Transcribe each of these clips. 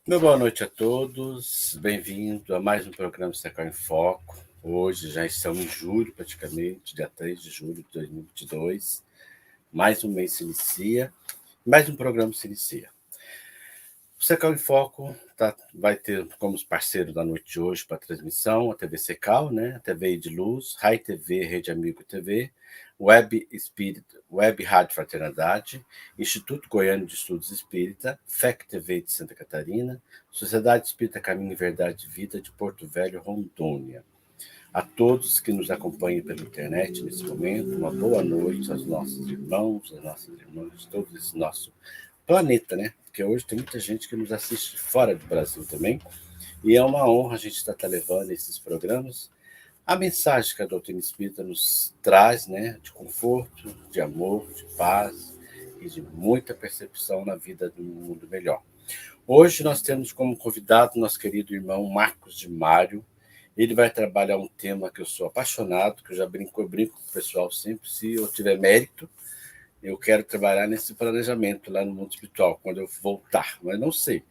Meu boa noite a todos, bem-vindo a mais um programa Secar em Foco. Hoje já estamos em julho, praticamente, dia 3 de julho de 2022. Mais um mês se inicia, mais um programa se inicia. O Secal em Foco vai ter como parceiro da noite de hoje para a transmissão a TV Secal, a TV de Luz, Rai TV, Rede Amigo TV, Web Espírita, Web Rádio Fraternidade, Instituto Goiano de Estudos Espírita, FEC TV de Santa Catarina, Sociedade Espírita Caminho e Verdade e Vida de Porto Velho, Rondônia. A todos que nos acompanham pela internet nesse momento, uma boa noite aos nossos irmãos, às nossas irmãs, todo esse nosso planeta, Porque hoje tem muita gente que nos assiste fora do Brasil também, e é uma honra a gente estar levando esses programas a mensagem que a doutrina espírita nos traz, de conforto, de amor, de paz e de muita percepção na vida de um mundo melhor. Hoje nós temos como convidado nosso querido irmão Marcos de Mário. Ele vai trabalhar um tema que eu sou apaixonado, que eu brinco com o pessoal sempre, se eu tiver mérito, eu quero trabalhar nesse planejamento lá no mundo espiritual, quando eu voltar, mas não sei.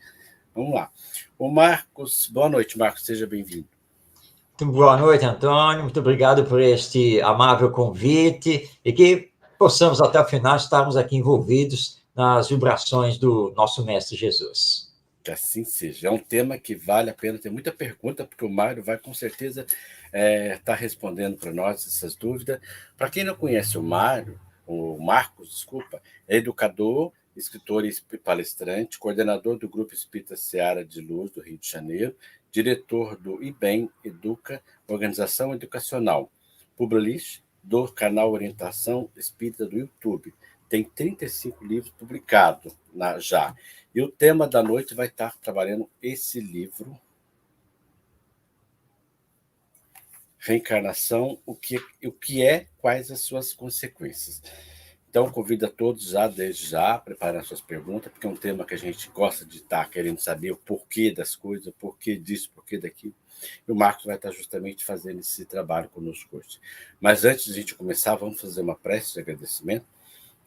Vamos lá. O Marcos, boa noite, Marcos, seja bem-vindo. Muito boa noite, Antônio. Muito obrigado por este amável convite e que possamos até o final estarmos aqui envolvidos nas vibrações do nosso Mestre Jesus. Que assim seja. É um tema que vale a pena, tem muita pergunta, porque o Mário vai com certeza estar respondendo para nós essas dúvidas. Para quem não conhece o Marcos, desculpa, é educador, escritor e palestrante, coordenador do Grupo Espírita Seara de Luz do Rio de Janeiro, diretor do IBEM Educa, Organização Educacional, publicista do canal Orientação Espírita do YouTube. Tem 35 livros publicados já. E o tema da noite vai estar trabalhando esse livro, Reencarnação, o que é, quais as suas consequências. Então, convido a todos desde já, a preparar suas perguntas, porque é um tema que a gente gosta de estar querendo saber o porquê das coisas, o porquê disso, o porquê daquilo. E o Marcos vai estar justamente fazendo esse trabalho conosco hoje. Mas antes de a gente começar, vamos fazer uma prece de agradecimento,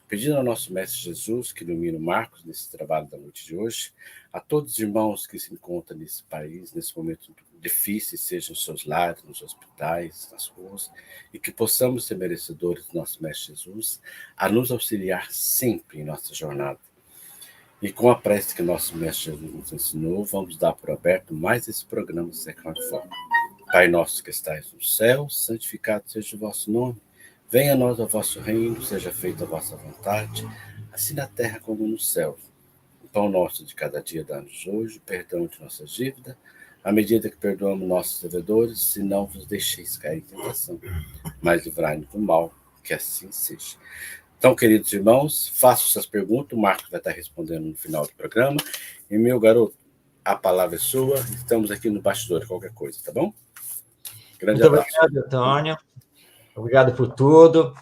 pedindo ao nosso Mestre Jesus, que ilumine o Marcos nesse trabalho da noite de hoje, a todos os irmãos que se encontram nesse país, nesse momento difícil, sejam nos seus lares, nos hospitais, nas ruas, e que possamos ser merecedores do nosso Mestre Jesus, a nos auxiliar sempre em nossa jornada. E com a prece que nosso Mestre Jesus nos ensinou, vamos dar por aberto mais esse programa Secret Foco. Pai nosso que estais no céu, santificado seja o vosso nome. Venha a nós o vosso reino, seja feita a vossa vontade, assim na terra como no céu. O pão nosso de cada dia dá-nos hoje, perdão de nossas dívidas, à medida que perdoamos nossos devedores, e não vos deixeis cair em tentação, mas livrai-nos do mal, que assim seja. Então, queridos irmãos, façam suas perguntas, o Marcos vai estar respondendo no final do programa. E, meu garoto, a palavra é sua, estamos aqui no bastidor, qualquer coisa, tá bom? Grande abraço. Muito obrigado, Antônio. Obrigado por tudo.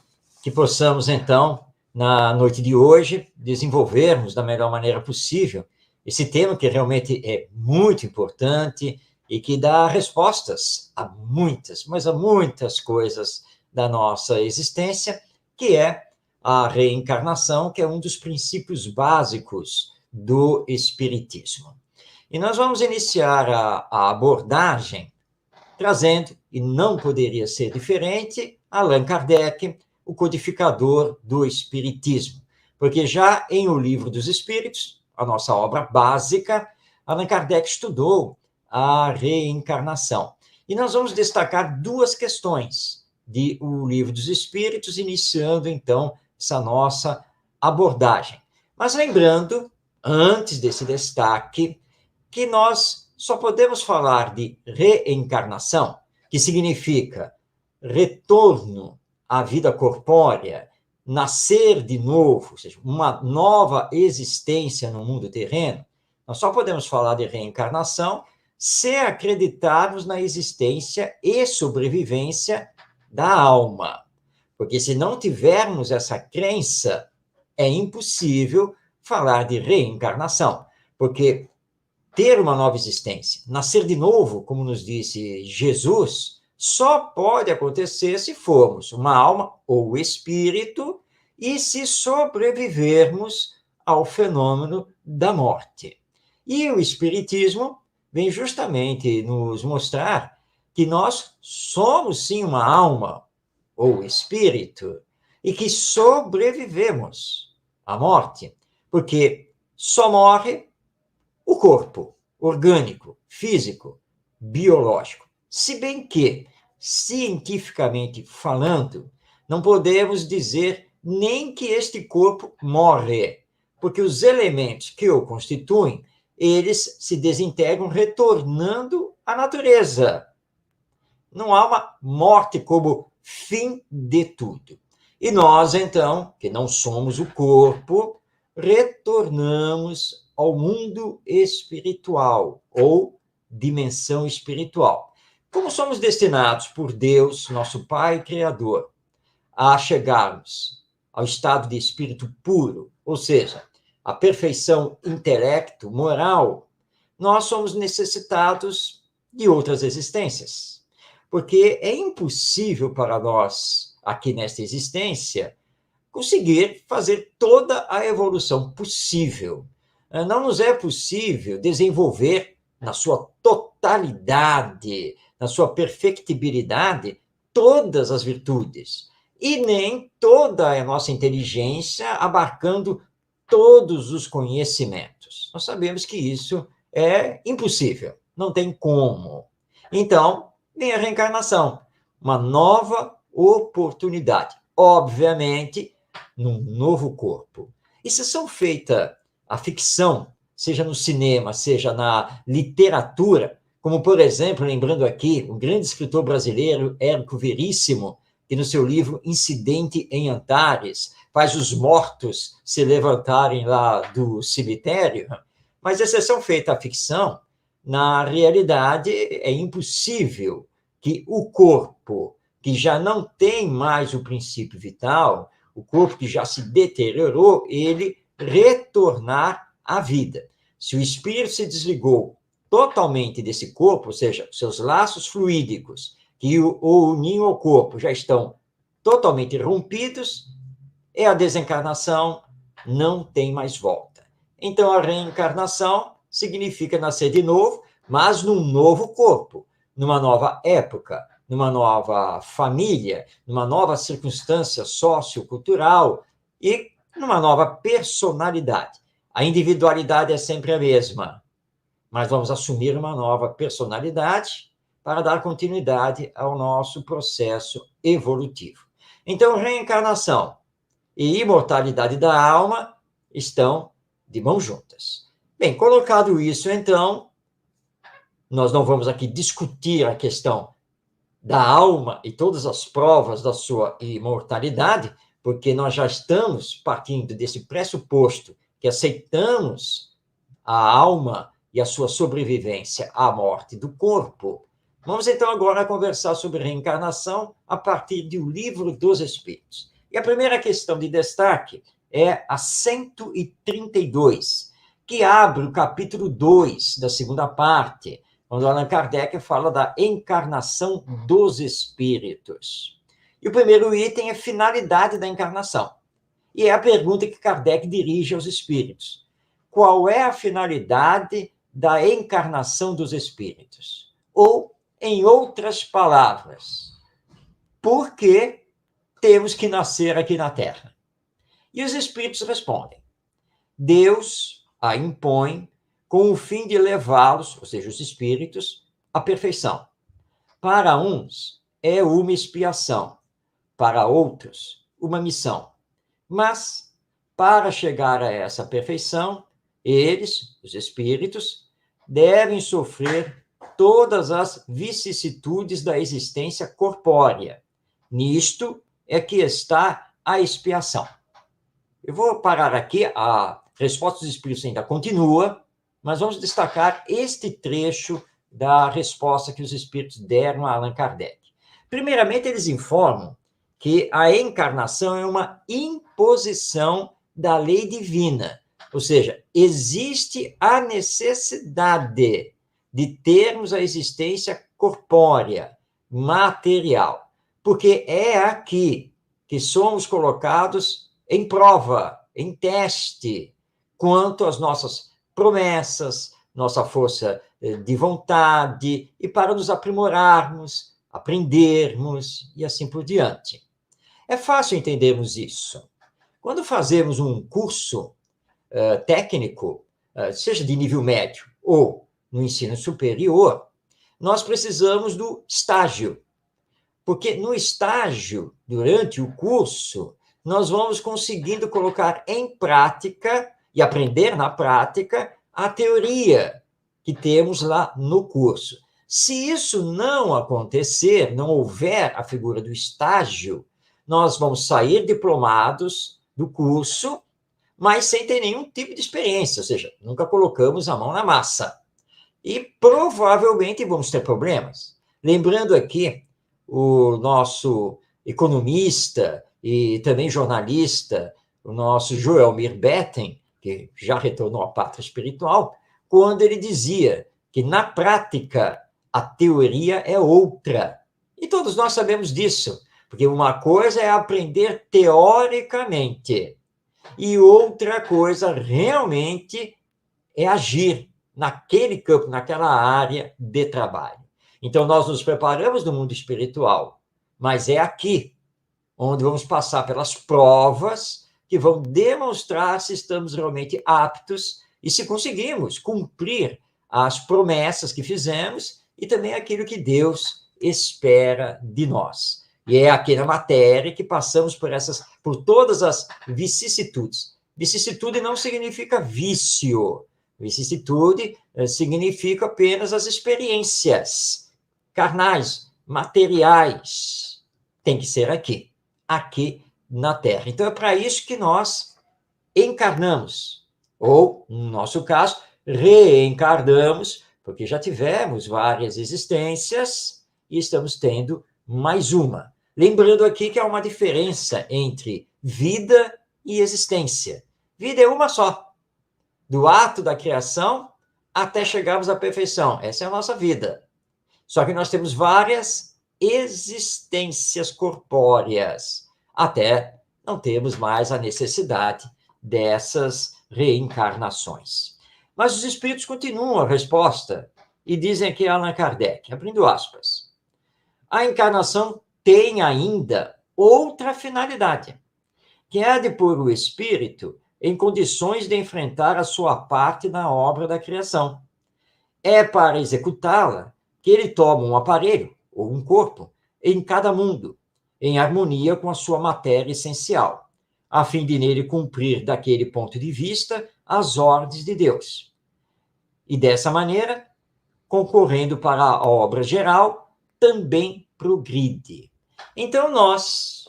Que possamos, então, na noite de hoje, desenvolvermos da melhor maneira possível esse tema que realmente é muito importante e que dá respostas a muitas, mas a muitas coisas da nossa existência, que é a reencarnação, que é um dos princípios básicos do Espiritismo. E nós vamos iniciar a abordagem trazendo, e não poderia ser diferente, Allan Kardec, o codificador do Espiritismo. Porque já em O Livro dos Espíritos, a nossa obra básica, Allan Kardec estudou a reencarnação. E nós vamos destacar duas questões de O Livro dos Espíritos, iniciando, então, essa nossa abordagem. Mas lembrando, antes desse destaque, que nós só podemos falar de reencarnação, que significa retorno à vida corpórea, nascer de novo, ou seja, uma nova existência no mundo terreno. Nós só podemos falar de reencarnação se acreditarmos na existência e sobrevivência da alma. Porque se não tivermos essa crença, é impossível falar de reencarnação. Porque ter uma nova existência, nascer de novo, como nos disse Jesus, só pode acontecer se formos uma alma ou espírito e se sobrevivermos ao fenômeno da morte. E o Espiritismo vem justamente nos mostrar que nós somos, sim, uma alma, ou espírito, e que sobrevivemos à morte, porque só morre o corpo orgânico, físico, biológico. Se bem que, cientificamente falando, não podemos dizer nem que este corpo morre, porque os elementos que o constituem, eles se desintegram retornando à natureza. Não há uma morte como fim de tudo. E nós, então, que não somos o corpo, retornamos ao mundo espiritual, ou dimensão espiritual. Como somos destinados por Deus, nosso Pai Criador, a chegarmos ao estado de espírito puro, ou seja, a perfeição intelecto, moral, nós somos necessitados de outras existências. Porque é impossível para nós, aqui nesta existência, conseguir fazer toda a evolução possível. Não nos é possível desenvolver na sua totalidade, na sua perfectibilidade, todas as virtudes, e nem toda a nossa inteligência abarcando todos os conhecimentos. Nós sabemos que isso é impossível, não tem como. Então, vem a reencarnação, uma nova oportunidade. Obviamente, num novo corpo. E se são feita a ficção, seja no cinema, seja na literatura, como, por exemplo, lembrando aqui, um grande escritor brasileiro, Érico Veríssimo, que no seu livro Incidente em Antares faz os mortos se levantarem lá do cemitério, mas exceção feita à ficção, na realidade é impossível que o corpo, que já não tem mais o princípio vital, o corpo que já se deteriorou, ele retornar à vida. Se o espírito se desligou totalmente desse corpo, ou seja, seus laços fluídicos que o uniam ao corpo já estão totalmente rompidos, é a desencarnação, não tem mais volta. Então, a reencarnação significa nascer de novo, mas num novo corpo, numa nova época, numa nova família, numa nova circunstância sociocultural e numa nova personalidade. A individualidade é sempre a mesma, mas vamos assumir uma nova personalidade para dar continuidade ao nosso processo evolutivo. Então, reencarnação e imortalidade da alma estão de mãos juntas. Bem, colocado isso, então, nós não vamos aqui discutir a questão da alma e todas as provas da sua imortalidade, porque nós já estamos partindo desse pressuposto que aceitamos a alma e a sua sobrevivência à morte do corpo. Vamos, então, agora conversar sobre reencarnação a partir do Livro dos Espíritos. E a primeira questão de destaque é a 132, que abre o capítulo 2 da segunda parte, quando Allan Kardec fala da encarnação dos espíritos. E o primeiro item é finalidade da encarnação. E é a pergunta que Kardec dirige aos espíritos. Qual é a finalidade da encarnação dos espíritos? Ou, em outras palavras, por que temos que nascer aqui na Terra? E os espíritos respondem: Deus a impõe com o fim de levá-los, ou seja, os espíritos, à perfeição. Para uns é uma expiação, para outros, uma missão. Mas, para chegar a essa perfeição, eles, os espíritos, devem sofrer todas as vicissitudes da existência corpórea. Nisto é que está a expiação. Eu vou parar aqui, a resposta dos espíritos ainda continua, mas vamos destacar este trecho da resposta que os espíritos deram a Allan Kardec. Primeiramente, eles informam que a encarnação é uma imposição da lei divina, ou seja, existe a necessidade de termos a existência corpórea, material, porque é aqui que somos colocados em prova, em teste, quanto às nossas promessas, nossa força de vontade e para nos aprimorarmos, aprendermos e assim por diante. É fácil entendermos isso. Quando fazemos um curso técnico, seja de nível médio ou no ensino superior, nós precisamos do estágio. Porque no estágio, durante o curso, nós vamos conseguindo colocar em prática e aprender na prática a teoria que temos lá no curso. Se isso não acontecer, não houver a figura do estágio, nós vamos sair diplomados do curso, mas sem ter nenhum tipo de experiência, ou seja, nunca colocamos a mão na massa. E provavelmente vamos ter problemas. Lembrando aqui o nosso economista e também jornalista, o nosso Joelmir Betten, que já retornou à pátria espiritual, quando ele dizia que, na prática, a teoria é outra. E todos nós sabemos disso, porque uma coisa é aprender teoricamente e outra coisa realmente é agir naquele campo, naquela área de trabalho. Então, nós nos preparamos no mundo espiritual, mas é aqui onde vamos passar pelas provas que vão demonstrar se estamos realmente aptos e se conseguimos cumprir as promessas que fizemos e também aquilo que Deus espera de nós. E é aqui na matéria que passamos por todas as vicissitudes. Vicissitude não significa vício. Vicissitude significa apenas as experiências carnais, materiais. Tem que ser aqui na Terra. Então, é para isso que nós encarnamos, ou, no nosso caso, reencarnamos, porque já tivemos várias existências e estamos tendo mais uma. Lembrando aqui que há uma diferença entre vida e existência. Vida é uma só. Do ato da criação até chegarmos à perfeição. Essa é a nossa vida. Só que nós temos várias existências corpóreas, até não temos mais a necessidade dessas reencarnações. Mas os espíritos continuam a resposta e dizem aqui Allan Kardec, abrindo aspas, a encarnação tem ainda outra finalidade, que é a de pôr o espírito em condições de enfrentar a sua parte na obra da criação. É para executá-la que ele toma um aparelho, ou um corpo, em cada mundo, em harmonia com a sua matéria essencial, a fim de nele cumprir, daquele ponto de vista, as ordens de Deus. E dessa maneira, concorrendo para a obra geral, também progride. Então, nós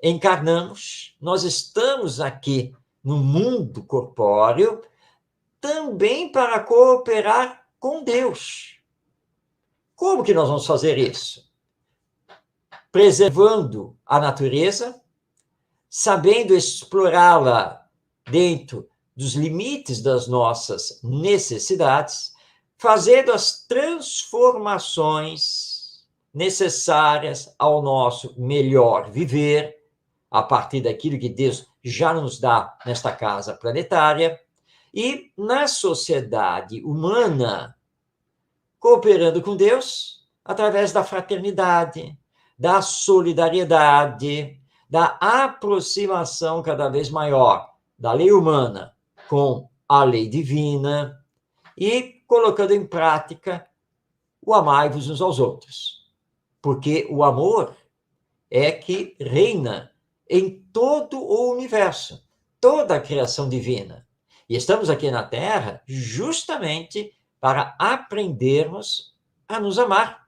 encarnamos, nós estamos aqui no mundo corpóreo, também para cooperar com Deus. Como que nós vamos fazer isso? Preservando a natureza, sabendo explorá-la dentro dos limites das nossas necessidades, fazendo as transformações necessárias ao nosso melhor viver, a partir daquilo que Deus já nos dá nesta casa planetária, e na sociedade humana, cooperando com Deus através da fraternidade, da solidariedade, da aproximação cada vez maior da lei humana com a lei divina e colocando em prática o amai-vos uns aos outros. Porque o amor é que reina em todo o universo, toda a criação divina. E estamos aqui na Terra justamente para aprendermos a nos amar.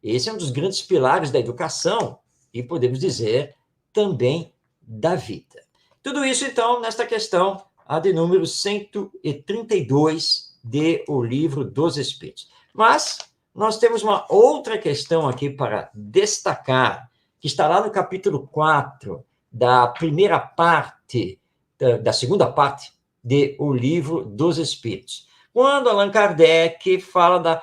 Esse é um dos grandes pilares da educação e, podemos dizer, também da vida. Tudo isso, então, nesta questão, a de número 132 de O Livro dos Espíritos. Mas nós temos uma outra questão aqui para destacar, que está lá no capítulo 4 da primeira parte, da segunda parte de O Livro dos Espíritos, quando Allan Kardec fala da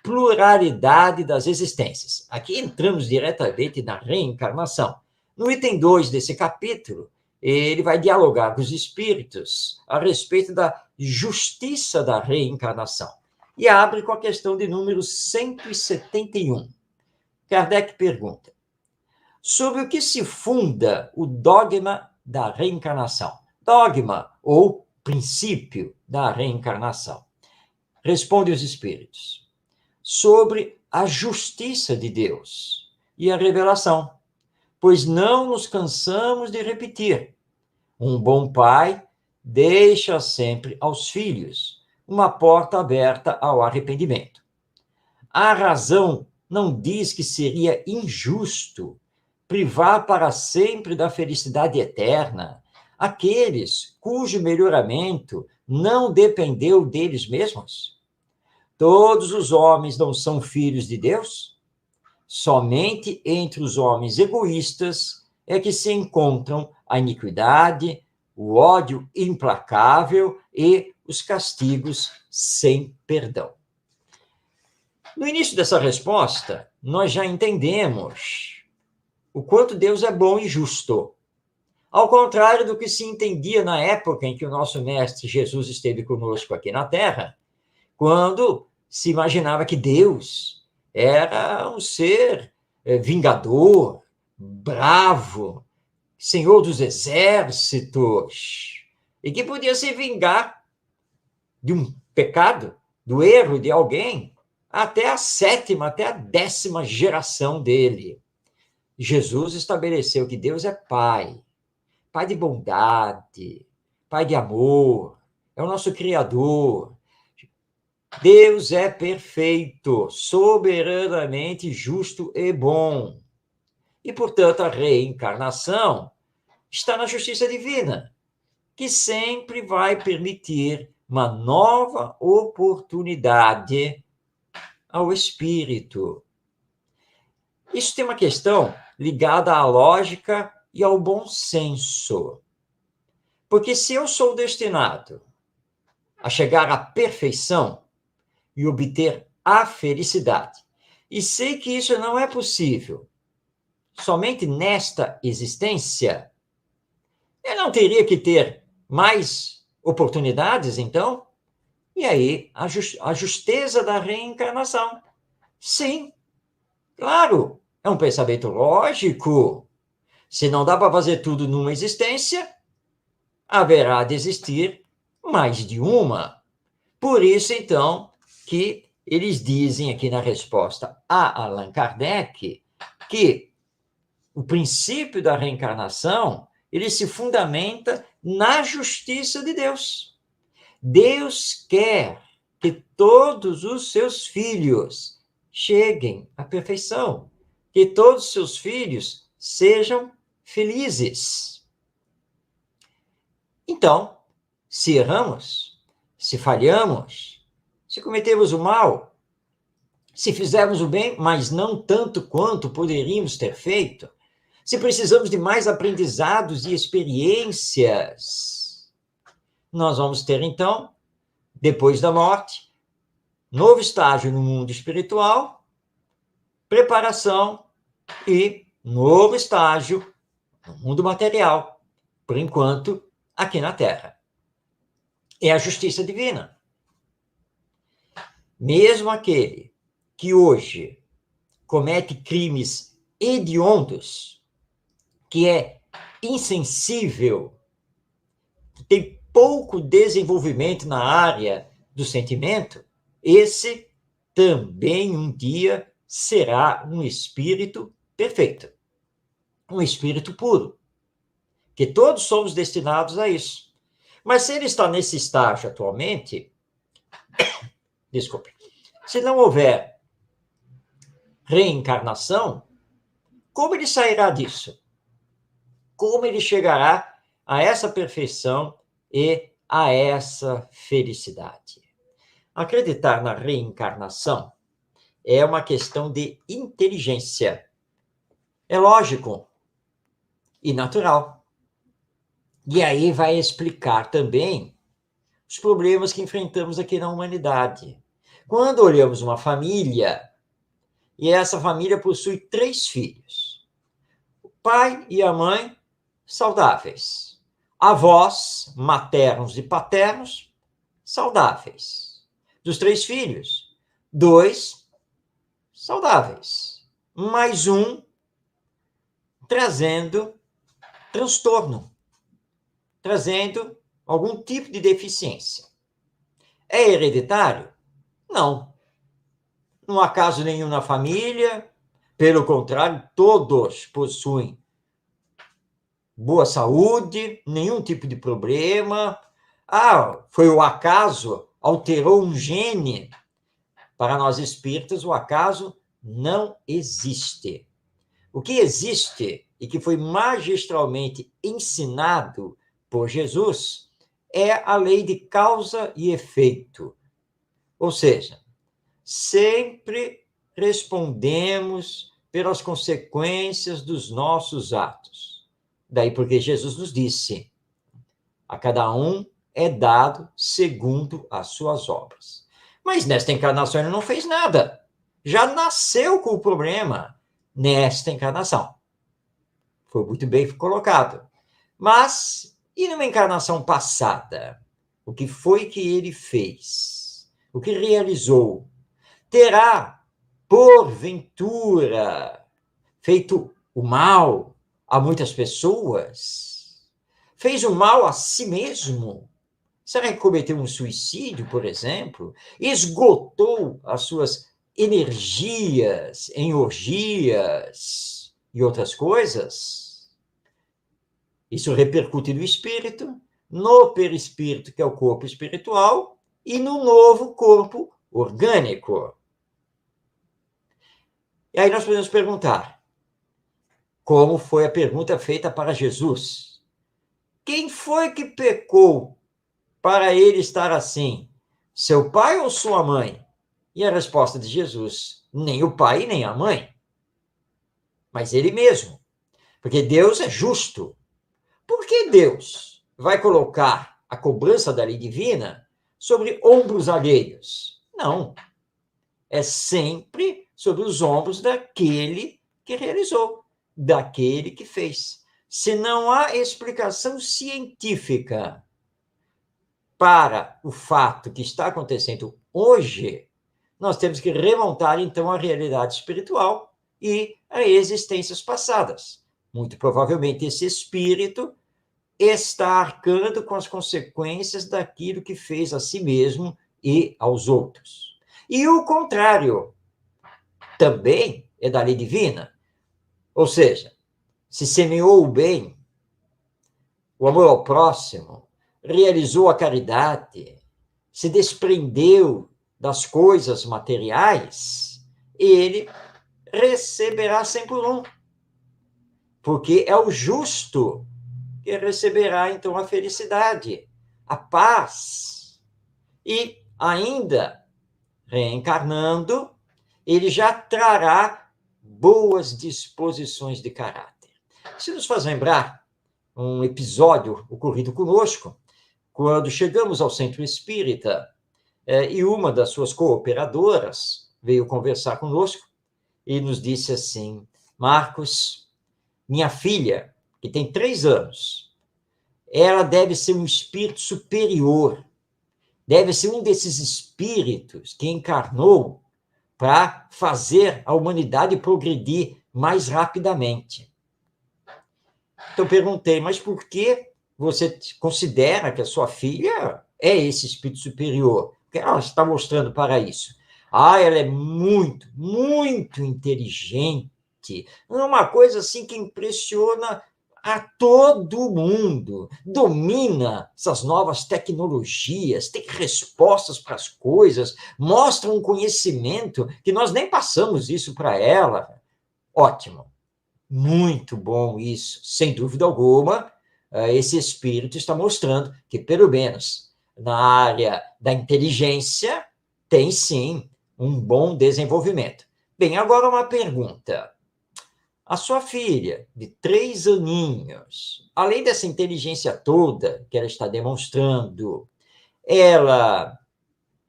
pluralidade das existências. Aqui entramos diretamente na reencarnação. No item 2 desse capítulo, ele vai dialogar com os espíritos a respeito da justiça da reencarnação. E abre com a questão de número 171. Kardec pergunta: sobre o que se funda o dogma da reencarnação? Dogma ou princípio da reencarnação. Responde os espíritos: sobre a justiça de Deus e a revelação, pois não nos cansamos de repetir: um bom pai deixa sempre aos filhos uma porta aberta ao arrependimento. A razão não diz que seria injusto privar para sempre da felicidade eterna aqueles cujo melhoramento não dependeu deles mesmos? Todos os homens não são filhos de Deus? Somente entre os homens egoístas é que se encontram a iniquidade, o ódio implacável e os castigos sem perdão. No início dessa resposta, nós já entendemos o quanto Deus é bom e justo. Ao contrário do que se entendia na época em que o nosso mestre Jesus esteve conosco aqui na Terra, quando se imaginava que Deus era um ser vingador, bravo, senhor dos exércitos, e que podia se vingar de um pecado, do erro de alguém, até a 7ª, até a 10ª geração dele. Jesus estabeleceu que Deus é Pai, Pai de bondade, Pai de amor, é o nosso Criador. Deus é perfeito, soberanamente justo e bom. E, portanto, a reencarnação está na justiça divina, que sempre vai permitir uma nova oportunidade ao espírito. Isso tem uma questão ligada à lógica e ao bom senso. Porque se eu sou destinado a chegar à perfeição e obter a felicidade, e sei que isso não é possível somente nesta existência, eu não teria que ter mais oportunidades, então? E aí, a justeza da reencarnação. Sim, claro, é um pensamento lógico. Se não dá para fazer tudo numa existência, haverá de existir mais de uma. Por isso, então, que eles dizem aqui na resposta a Allan Kardec que o princípio da reencarnação, ele se fundamenta na justiça de Deus. Deus quer que todos os seus filhos cheguem à perfeição, que todos os seus filhos sejam felizes. Então, se erramos, se falhamos, se cometemos o mal, se fizermos o bem, mas não tanto quanto poderíamos ter feito, se precisamos de mais aprendizados e experiências, nós vamos ter, então, depois da morte, novo estágio no mundo espiritual, preparação e novo estágio no mundo material, por enquanto, aqui na Terra. É a justiça divina. Mesmo aquele que hoje comete crimes hediondos, que é insensível, tem pouco desenvolvimento na área do sentimento, esse também um dia será um espírito perfeito, um espírito puro, que todos somos destinados a isso. Mas se ele está nesse estágio atualmente, desculpe, se não houver reencarnação, como ele sairá disso? Como ele chegará a essa perfeição e a essa felicidade? Acreditar na reencarnação é uma questão de inteligência. É lógico e natural. E aí vai explicar também os problemas que enfrentamos aqui na humanidade. Quando olhamos uma família, e essa família possui 3 filhos, o pai e a mãe saudáveis, avós, maternos e paternos, saudáveis. Dos 3 filhos, 2 saudáveis. Mais um trazendo transtorno, trazendo algum tipo de deficiência. É hereditário? Não. Não há caso nenhum na família, pelo contrário, todos possuem boa saúde, nenhum tipo de problema. Foi o acaso, alterou um gene. Para nós espíritas, o acaso não existe. O que existe e que foi magistralmente ensinado por Jesus é a lei de causa e efeito. Ou seja, sempre respondemos pelas consequências dos nossos atos. Daí porque Jesus nos disse: a cada um é dado segundo as suas obras. Mas nesta encarnação ele não fez nada. Já nasceu com o problema nesta encarnação. Foi muito bem colocado. Mas, e numa encarnação passada? O que foi que ele fez? O que realizou? Terá, porventura, feito o mal a muitas pessoas? Fez o mal a si mesmo? Será que cometeu um suicídio, por exemplo? Esgotou as suas energias em orgias e outras coisas? Isso repercute no espírito, no perispírito, que é o corpo espiritual, e no novo corpo orgânico. E aí nós podemos perguntar, como foi a pergunta feita para Jesus? Quem foi que pecou para ele estar assim? Seu pai ou sua mãe? E a resposta de Jesus, nem o pai nem a mãe, mas ele mesmo. Porque Deus é justo. Por que Deus vai colocar a cobrança da lei divina sobre ombros alheios? Não. É sempre sobre os ombros daquele que realizou, daquele que fez. Se não há explicação científica para o fato que está acontecendo hoje, nós temos que remontar, então, a realidade espiritual e a existências passadas. Muito provavelmente, esse espírito está arcando com as consequências daquilo que fez a si mesmo e aos outros. E o contrário também é da lei divina. Ou seja, se semeou o bem, o amor ao próximo, realizou a caridade, se desprendeu das coisas materiais, ele receberá 100 por 1. Porque é o justo que receberá, então, a felicidade, a paz. E, ainda reencarnando, ele já trará boas disposições de caráter. Isso nos faz lembrar um episódio ocorrido conosco, quando chegamos ao centro espírita, e uma das suas cooperadoras veio conversar conosco e nos disse assim: Marcos, minha filha, que tem 3 anos, ela deve ser um espírito superior, deve ser um desses espíritos que encarnou para fazer a humanidade progredir mais rapidamente. Então, perguntei, mas por que você considera que a sua filha é esse espírito superior? O que ela está mostrando para isso? Ela é muito, muito inteligente. É uma coisa assim que impressiona a todo mundo. Domina essas novas tecnologias, tem respostas para as coisas, mostra um conhecimento que nós nem passamos isso para ela. Ótimo. Muito bom isso, sem dúvida alguma. Esse espírito está mostrando que, pelo menos na área da inteligência, tem sim um bom desenvolvimento. Bem, agora uma pergunta. A sua filha, de 3 aninhos, além dessa inteligência toda que ela está demonstrando, ela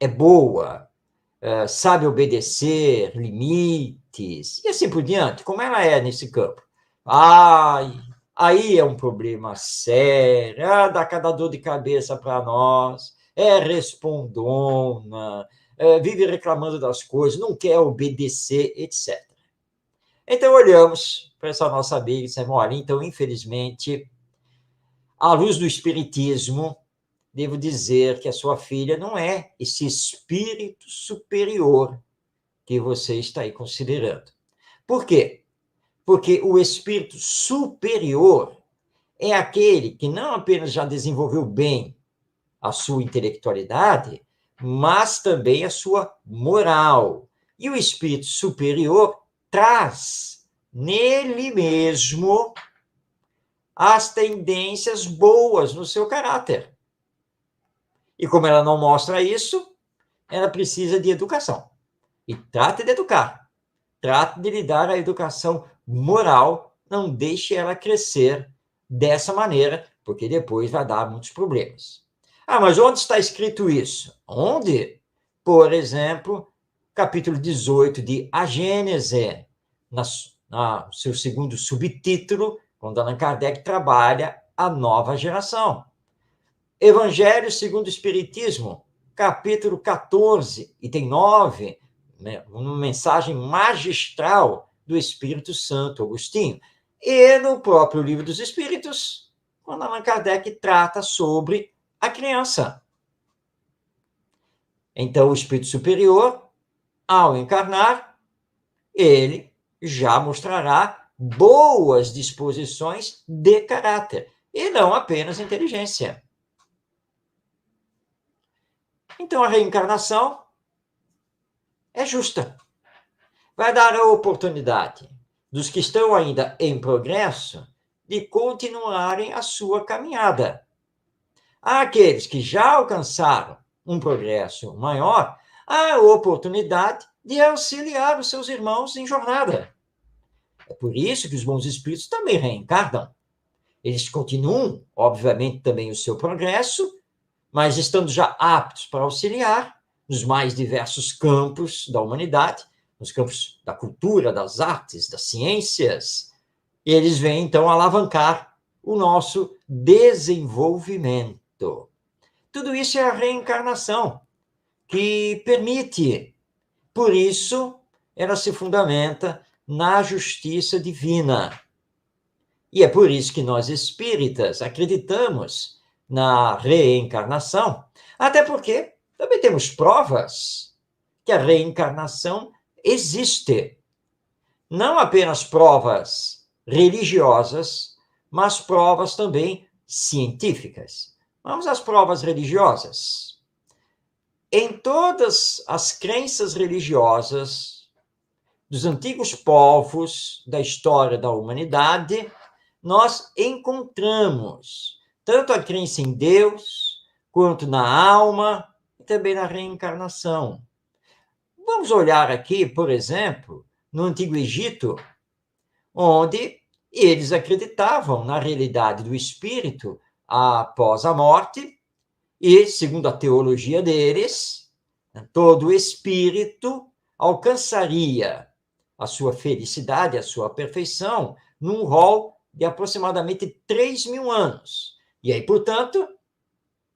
é boa, sabe obedecer limites, e assim por diante? Como ela é nesse campo? aí é um problema sério, dá cada dor de cabeça para nós, é respondona, vive reclamando das coisas, não quer obedecer, etc. Então, olhamos para essa nossa amiga e dissemos, olha, então, infelizmente, à luz do Espiritismo, devo dizer que a sua filha não é esse espírito superior que você está aí considerando. Por quê? Porque o espírito superior é aquele que não apenas já desenvolveu bem a sua intelectualidade, mas também a sua moral. E o espírito superior traz nele mesmo as tendências boas no seu caráter. E como ela não mostra isso, ela precisa de educação. E trate de educar. Trate de lhe dar a educação moral. Não deixe ela crescer dessa maneira, porque depois vai dar muitos problemas. Mas onde está escrito isso? Onde? Por exemplo, capítulo 18 de A Gênese, no seu segundo subtítulo, quando Allan Kardec trabalha a nova geração. Evangelho segundo o Espiritismo, capítulo 14, item 9, né, uma mensagem magistral do Espírito Santo, Agostinho. E no próprio Livro dos Espíritos, quando Allan Kardec trata sobre a criança. Então, o Espírito Superior, ao encarnar, ele já mostrará boas disposições de caráter, e não apenas inteligência. Então, a reencarnação é justa. Vai dar a oportunidade dos que estão ainda em progresso de continuarem a sua caminhada. Aqueles que já alcançaram um progresso maior, há a oportunidade de auxiliar os seus irmãos em jornada. É por isso que os bons espíritos também reencarnam. Eles continuam, obviamente, também o seu progresso, mas estando já aptos para auxiliar nos mais diversos campos da humanidade, nos campos da cultura, das artes, das ciências, e eles vêm, então, alavancar o nosso desenvolvimento. Tudo isso é a reencarnação, que permite. Por isso, ela se fundamenta na justiça divina. E é por isso que nós espíritas acreditamos na reencarnação, até porque também temos provas que a reencarnação existe. Não apenas provas religiosas, mas provas também científicas. Vamos às provas religiosas. Em todas as crenças religiosas dos antigos povos da história da humanidade, nós encontramos tanto a crença em Deus, quanto na alma e também na reencarnação. Vamos olhar aqui, por exemplo, no Antigo Egito, onde eles acreditavam na realidade do espírito após a morte, e, segundo a teologia deles, todo espírito alcançaria a sua felicidade, a sua perfeição, num rol de aproximadamente 3.000 anos. E aí, portanto,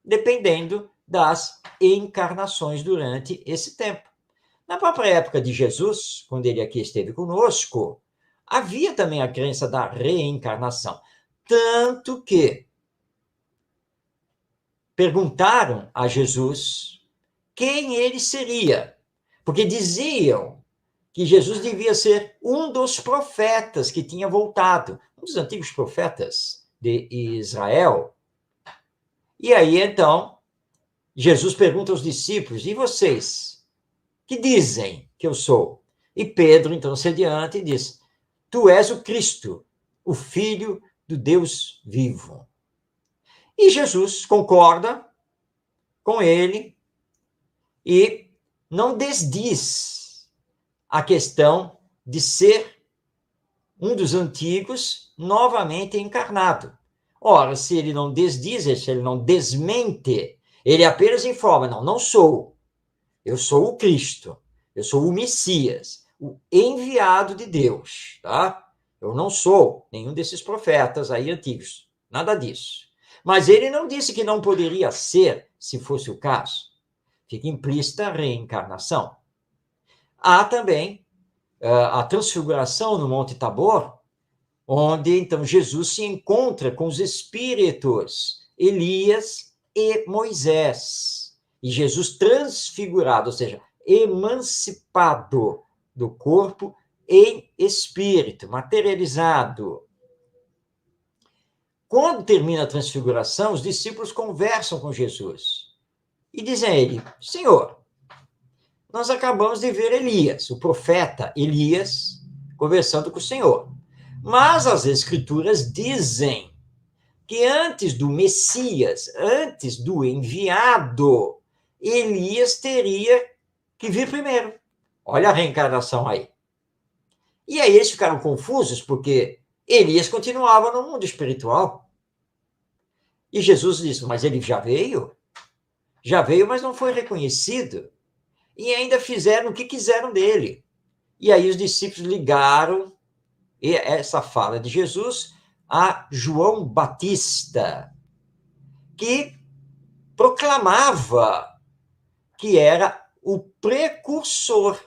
dependendo das encarnações durante esse tempo. Na própria época de Jesus, quando ele aqui esteve conosco, havia também a crença da reencarnação. Tanto que perguntaram a Jesus quem ele seria, porque diziam que Jesus devia ser um dos profetas que tinha voltado, um dos antigos profetas de Israel. E aí, então, Jesus pergunta aos discípulos, e vocês, que dizem que eu sou? E Pedro, então, se adianta e diz, tu és o Cristo, o Filho do Deus vivo. E Jesus concorda com ele e não desdiz a questão de ser um dos antigos novamente encarnado. Ora, se ele não desdiz, se ele não desmente, ele apenas informa, não sou. Eu sou o Cristo, eu sou o Messias, o enviado de Deus, tá? Eu não sou nenhum desses profetas aí antigos, nada disso. Mas ele não disse que não poderia ser, se fosse o caso. Fica implícita a reencarnação. Há também a transfiguração no Monte Tabor, onde então Jesus se encontra com os espíritos Elias e Moisés. E Jesus transfigurado, ou seja, emancipado do corpo em espírito, materializado. Quando termina a transfiguração, os discípulos conversam com Jesus e dizem a ele: Senhor, nós acabamos de ver Elias, o profeta Elias, conversando com o Senhor. Mas as Escrituras dizem que antes do Messias, antes do enviado, Elias teria que vir primeiro. Olha a reencarnação aí. E aí eles ficaram confusos, porque Elias continuava no mundo espiritual. E Jesus disse: mas ele já veio? Já veio, mas não foi reconhecido. E ainda fizeram o que quiseram dele. E aí os discípulos ligaram essa fala de Jesus a João Batista, que proclamava que era o precursor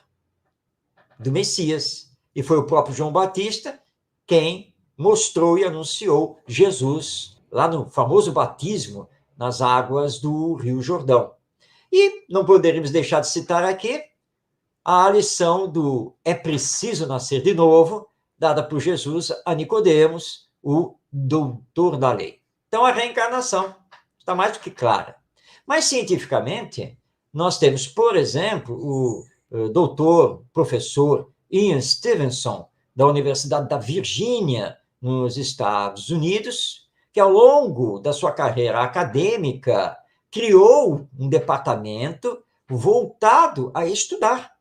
do Messias. E foi o próprio João Batista quem mostrou e anunciou Jesus lá no famoso batismo nas águas do Rio Jordão. E não poderíamos deixar de citar aqui a lição do é preciso nascer de novo, dada por Jesus a Nicodemos, o doutor da lei. Então, a reencarnação está mais do que clara. Mas, cientificamente, nós temos, por exemplo, o doutor, professor Ian Stevenson, da Universidade da Virgínia, nos Estados Unidos, que, ao longo da sua carreira acadêmica, criou um departamento voltado a estudar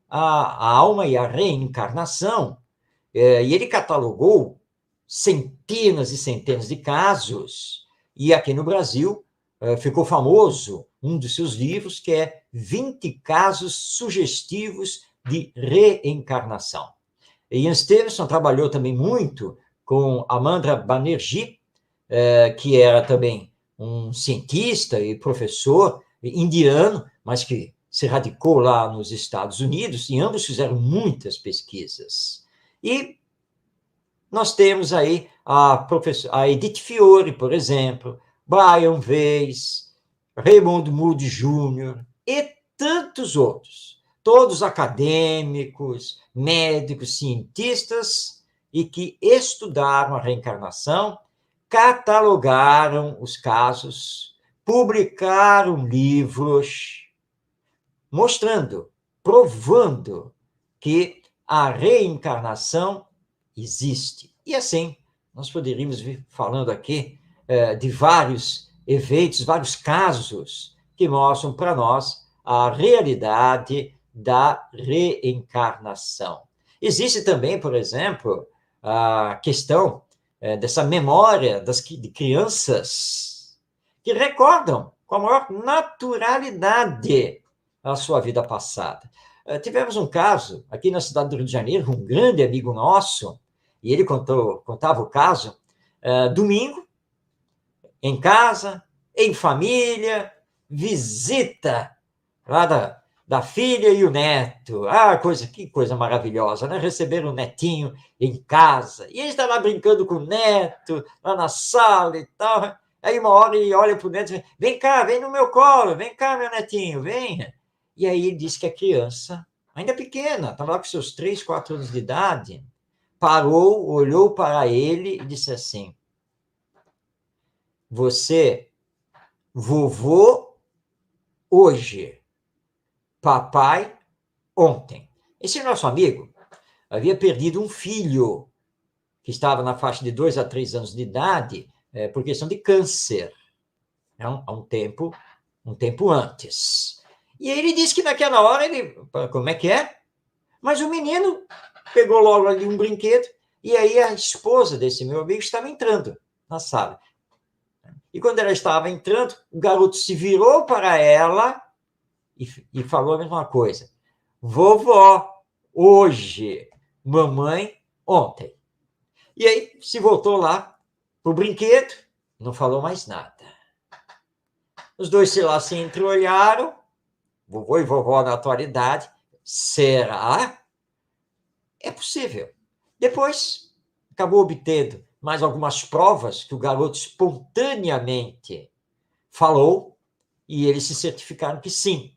a alma e a reencarnação. E ele catalogou centenas e centenas de casos, e aqui no Brasil ficou famoso um dos seus livros, que é 20 casos sugestivos de reencarnação. Ian Stevenson trabalhou também muito com Amandra Banerjee, que era também um cientista e professor indiano, mas que se radicou lá nos Estados Unidos, e ambos fizeram muitas pesquisas. E nós temos aí a Edith Fiore, por exemplo, Brian Weiss, Raymond Moody Jr. e tantos outros, todos acadêmicos, médicos, cientistas, e que estudaram a reencarnação, catalogaram os casos, publicaram livros mostrando, provando que a reencarnação existe. E assim, nós poderíamos vir falando aqui de vários eventos, vários casos que mostram para nós a realidade da reencarnação. Existe também, por exemplo, a questão dessa memória de crianças que recordam com a maior naturalidade a sua vida passada. Tivemos um caso aqui na cidade do Rio de Janeiro, um grande amigo nosso, e ele contava o caso, domingo, em casa, em família, visita lá da filha e o neto. Que coisa maravilhosa, né? Receber o netinho em casa. E ele está lá brincando com o neto, lá na sala e tal. Aí uma hora ele olha para o neto e diz: vem cá, vem no meu colo, vem cá, meu netinho, vem. E aí ele disse que a criança, ainda pequena, estava lá com seus 3, 4 anos de idade, parou, olhou para ele e disse assim: você, vovô, hoje, papai, ontem. Esse nosso amigo havia perdido um filho que estava na faixa de 2 a 3 anos de idade por questão de câncer, há um tempo antes. E ele disse que naquela hora como é que é? Mas o menino pegou logo ali um brinquedo, e aí a esposa desse meu amigo estava entrando na sala. E quando ela estava entrando, o garoto se virou para ela e falou a mesma coisa: vovó, hoje, mamãe, ontem. E aí se voltou lá pro brinquedo, não falou mais nada. Os dois se entreolharam, vovô e vovó na atualidade. Será? É possível. Depois, acabou obtendo mais algumas provas que o garoto espontaneamente falou, e eles se certificaram que sim,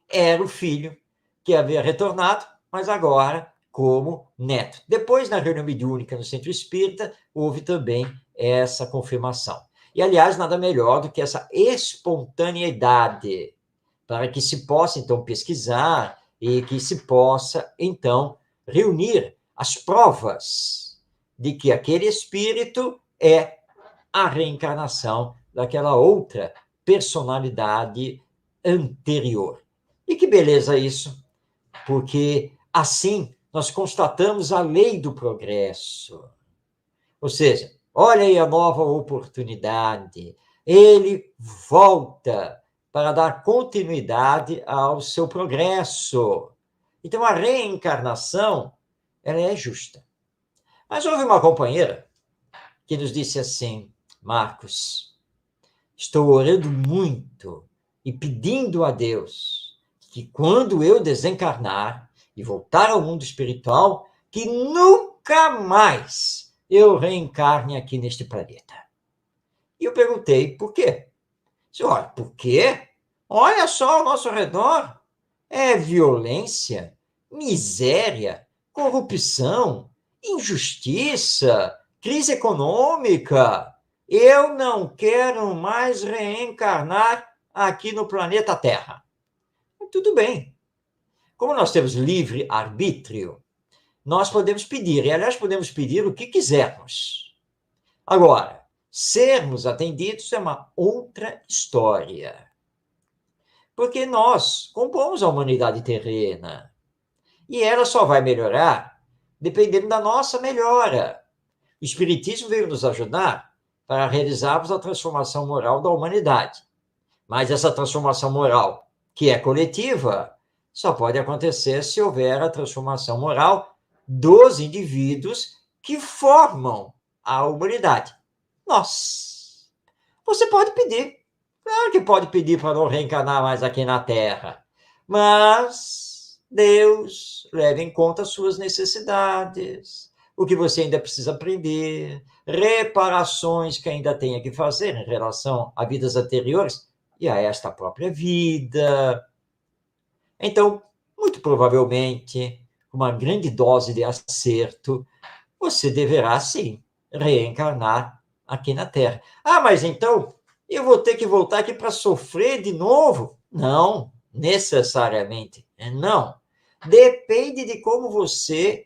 era o filho que havia retornado, mas agora como neto. Depois, na reunião mediúnica no Centro Espírita, houve também essa confirmação. E, aliás, nada melhor do que essa espontaneidade, para que se possa, então, pesquisar e que se possa, então, reunir as provas de que aquele espírito é a reencarnação daquela outra personalidade anterior. E que beleza isso, porque assim nós constatamos a lei do progresso. Ou seja, olha aí a nova oportunidade. Ele volta para dar continuidade ao seu progresso. Então, a reencarnação, ela é justa. Mas houve uma companheira que nos disse assim: Marcos, estou orando muito e pedindo a Deus que quando eu desencarnar e voltar ao mundo espiritual, que nunca mais eu reencarne aqui neste planeta. E eu perguntei, por quê? Olha, por quê? Olha só ao nosso redor. É violência, miséria, corrupção, injustiça, crise econômica. Eu não quero mais reencarnar aqui no planeta Terra. Tudo bem. Como nós temos livre arbítrio, nós podemos pedir, e aliás podemos pedir o que quisermos. Agora, sermos atendidos é uma outra história. Porque nós compomos a humanidade terrena. E ela só vai melhorar dependendo da nossa melhora. O Espiritismo veio nos ajudar para realizarmos a transformação moral da humanidade. Mas essa transformação moral, que é coletiva, só pode acontecer se houver a transformação moral dos indivíduos que formam a humanidade. Nós. Você pode pedir. Claro que pode pedir para não reencarnar mais aqui na Terra. Mas Deus leva em conta as suas necessidades, o que você ainda precisa aprender, reparações que ainda tenha que fazer em relação a vidas anteriores e a esta própria vida. Então, muito provavelmente, com uma grande dose de acerto, você deverá, sim, reencarnar aqui na Terra. Ah, mas então eu vou ter que voltar aqui para sofrer de novo? Não, necessariamente, não. Depende de como você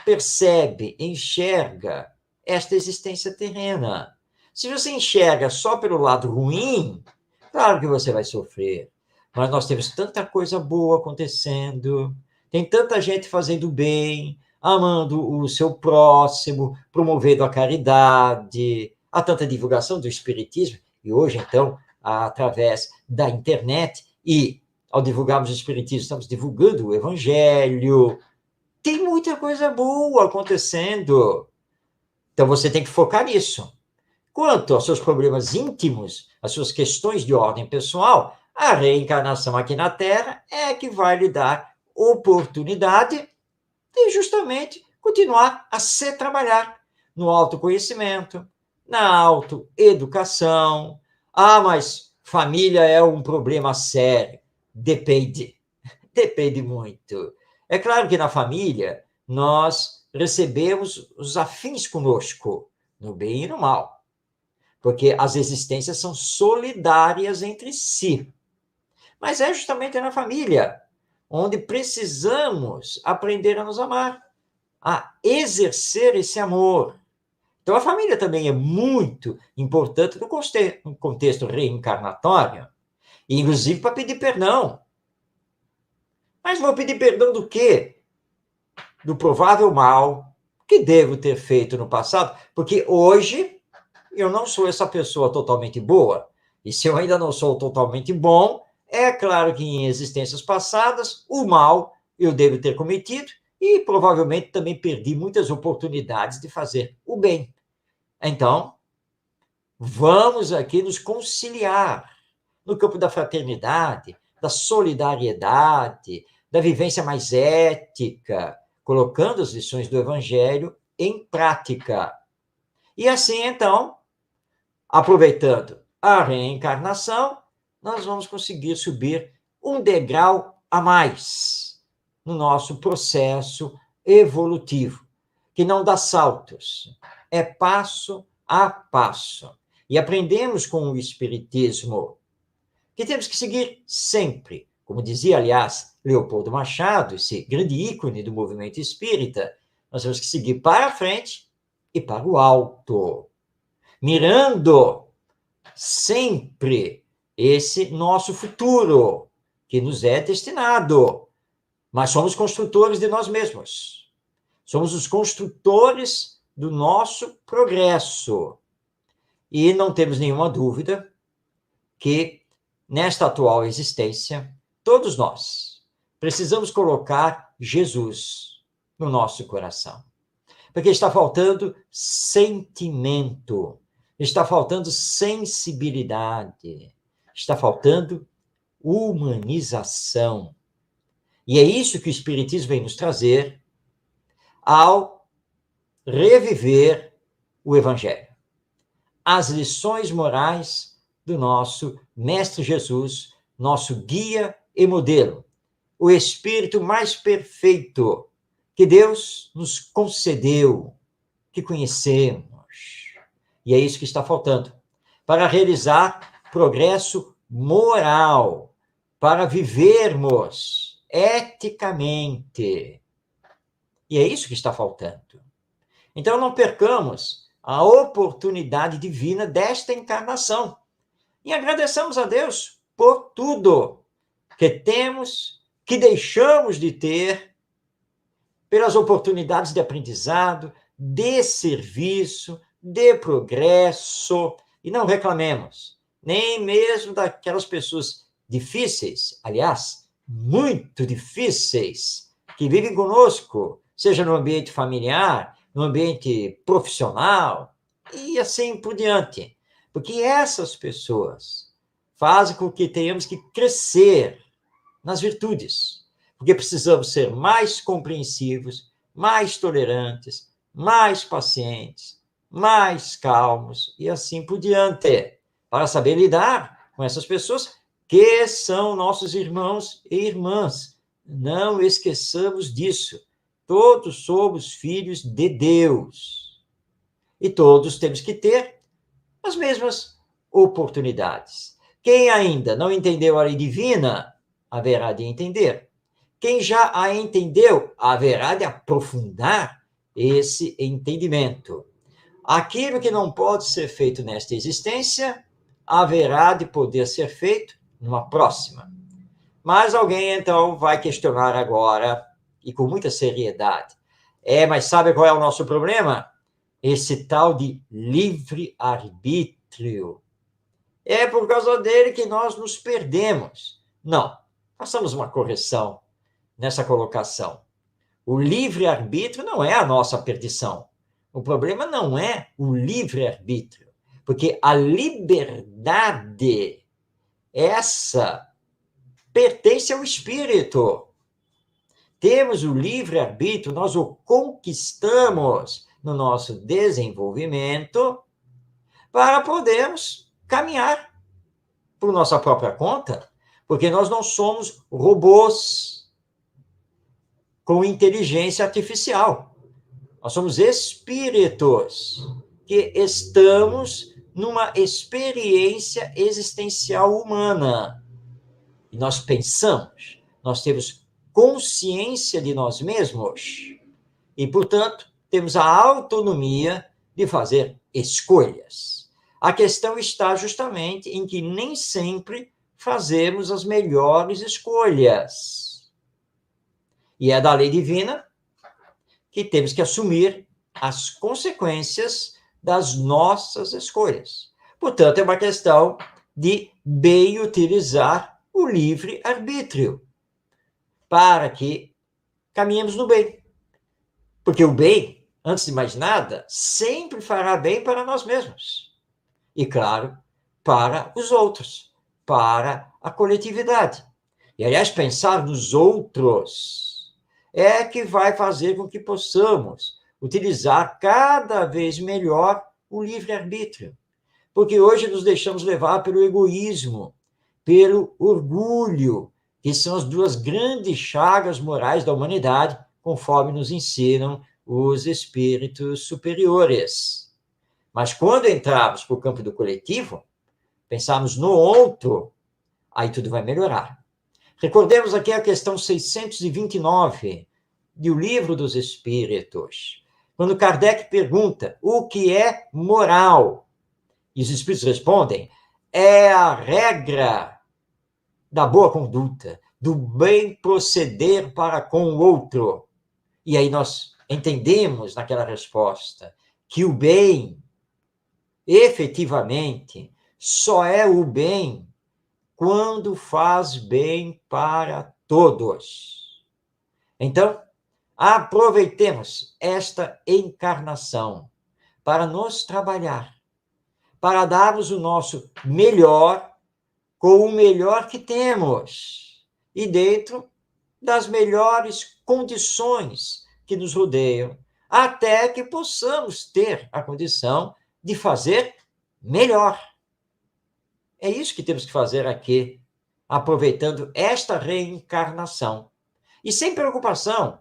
percebe, enxerga esta existência terrena. Se você enxerga só pelo lado ruim, claro que você vai sofrer. Mas nós temos tanta coisa boa acontecendo, tem tanta gente fazendo bem, amando o seu próximo, promovendo a caridade, há tanta divulgação do Espiritismo, e hoje, então, através da internet, e ao divulgarmos o Espiritismo, estamos divulgando o Evangelho, tem muita coisa boa acontecendo. Então, você tem que focar nisso. Quanto aos seus problemas íntimos, às suas questões de ordem pessoal, a reencarnação aqui na Terra é que vai lhe dar oportunidade de justamente continuar a se trabalhar no autoconhecimento, na autoeducação. Ah, mas família é um problema sério. Depende. Depende muito. É claro que na família nós recebemos os afins conosco, no bem e no mal, porque as existências são solidárias entre si. Mas é justamente na família onde precisamos aprender a nos amar, a exercer esse amor. Então, a família também é muito importante no contexto reencarnatório, inclusive para pedir perdão. Mas vou pedir perdão do quê? Do provável mal que devo ter feito no passado, porque hoje eu não sou essa pessoa totalmente boa. E se eu ainda não sou totalmente bom, é claro que em existências passadas, o mal eu devo ter cometido e provavelmente também perdi muitas oportunidades de fazer o bem. Então, vamos aqui nos conciliar no campo da fraternidade, da solidariedade, da vivência mais ética, colocando as lições do Evangelho em prática. E assim, então, aproveitando a reencarnação, nós vamos conseguir subir um degrau a mais no nosso processo evolutivo, que não dá saltos, é passo a passo. E aprendemos com o Espiritismo que temos que seguir sempre, como dizia, aliás, Leopoldo Machado, esse grande ícone do movimento espírita, nós temos que seguir para a frente e para o alto, mirando sempre esse nosso futuro, que nos é destinado. Mas somos construtores de nós mesmos. Somos os construtores do nosso progresso. E não temos nenhuma dúvida que, nesta atual existência, todos nós precisamos colocar Jesus no nosso coração. Porque está faltando sentimento, está faltando sensibilidade, está faltando humanização. E é isso que o Espiritismo vem nos trazer ao reviver o Evangelho. As lições morais do nosso Mestre Jesus, nosso guia e modelo, o Espírito mais perfeito que Deus nos concedeu, que conhecemos. E é isso que está faltando para realizar progresso moral, para vivermos eticamente. E é isso que está faltando. Então, não percamos a oportunidade divina desta encarnação. E agradeçamos a Deus por tudo que temos, que deixamos de ter, pelas oportunidades de aprendizado, de serviço, de progresso. E não reclamemos, nem mesmo daquelas pessoas difíceis, aliás, muito difíceis, que vivem conosco, seja no ambiente familiar, no ambiente profissional, e assim por diante. Porque essas pessoas fazem com que tenhamos que crescer nas virtudes, porque precisamos ser mais compreensivos, mais tolerantes, mais pacientes, mais calmos e assim por diante, para saber lidar com essas pessoas que são nossos irmãos e irmãs. Não esqueçamos disso. Todos somos filhos de Deus. E todos temos que ter as mesmas oportunidades. Quem ainda não entendeu a lei divina, haverá de entender. Quem já a entendeu, haverá de aprofundar esse entendimento. Aquilo que não pode ser feito nesta existência, haverá de poder ser feito numa próxima. Mas alguém, então, vai questionar agora, e com muita seriedade, mas sabe qual é o nosso problema? Esse tal de livre-arbítrio. É por causa dele que nós nos perdemos. Não, façamos uma correção nessa colocação. O livre-arbítrio não é a nossa perdição. O problema não é o livre-arbítrio, porque a liberdade, essa pertence ao espírito. Temos o livre-arbítrio, nós o conquistamos no nosso desenvolvimento para podermos caminhar por nossa própria conta, porque nós não somos robôs com inteligência artificial. Nós somos espíritos que estamos numa experiência existencial humana. E nós pensamos, nós temos consciência de nós mesmos e, portanto, temos a autonomia de fazer escolhas. A questão está justamente em que nem sempre fazemos as melhores escolhas. E é da lei divina que temos que assumir as consequências das nossas escolhas. Portanto, é uma questão de bem utilizar o livre-arbítrio para que caminhemos no bem, Porque o bem, antes de mais nada, sempre fará bem para nós mesmos. E, claro, para os outros, para a coletividade. E, aliás, pensar nos outros é que vai fazer com que possamos utilizar cada vez melhor o livre-arbítrio. Porque hoje nos deixamos levar pelo egoísmo, pelo orgulho, que são as duas grandes chagas morais da humanidade, conforme nos ensinam os espíritos superiores. Mas quando entrarmos para o campo do coletivo, pensarmos no outro, aí tudo vai melhorar. Recordemos aqui a questão 629 do Livro dos Espíritos, quando Kardec pergunta o que é moral. E os espíritos respondem, é a regra da boa conduta, do bem proceder para com o outro. E aí nós entendemos naquela resposta que o bem, efetivamente, só é o bem quando faz bem para todos. Então, aproveitemos esta encarnação para nos trabalhar, para darmos o nosso melhor com o melhor que temos e dentro das melhores condições que nos rodeiam, até que possamos ter a condição de fazer melhor. É isso que temos que fazer aqui, aproveitando esta reencarnação. E sem preocupação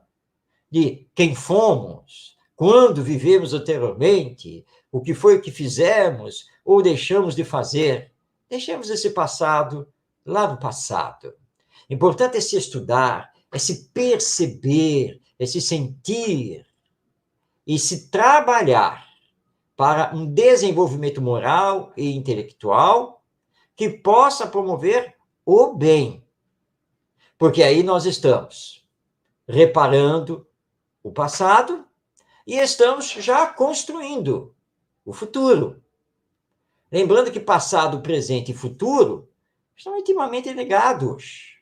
de quem fomos, quando vivemos anteriormente, o que foi que fizemos ou deixamos de fazer. Deixemos esse passado lá no passado. Importante é se estudar, é se perceber, é se sentir e se trabalhar para um desenvolvimento moral e intelectual que possa promover o bem. Porque aí nós estamos reparando o passado e estamos já construindo o futuro. Lembrando que passado, presente e futuro estão intimamente ligados.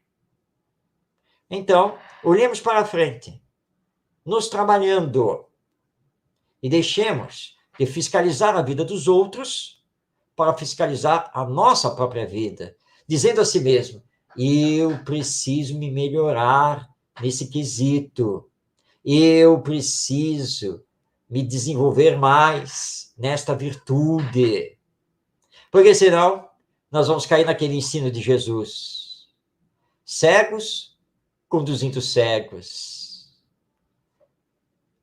Então, olhemos para frente, nos trabalhando e deixemos de fiscalizar a vida dos outros para fiscalizar a nossa própria vida, dizendo a si mesmo, eu preciso me melhorar nesse quesito, eu preciso me desenvolver mais nesta virtude, porque senão nós vamos cair naquele ensino de Jesus, cegos conduzindo cegos,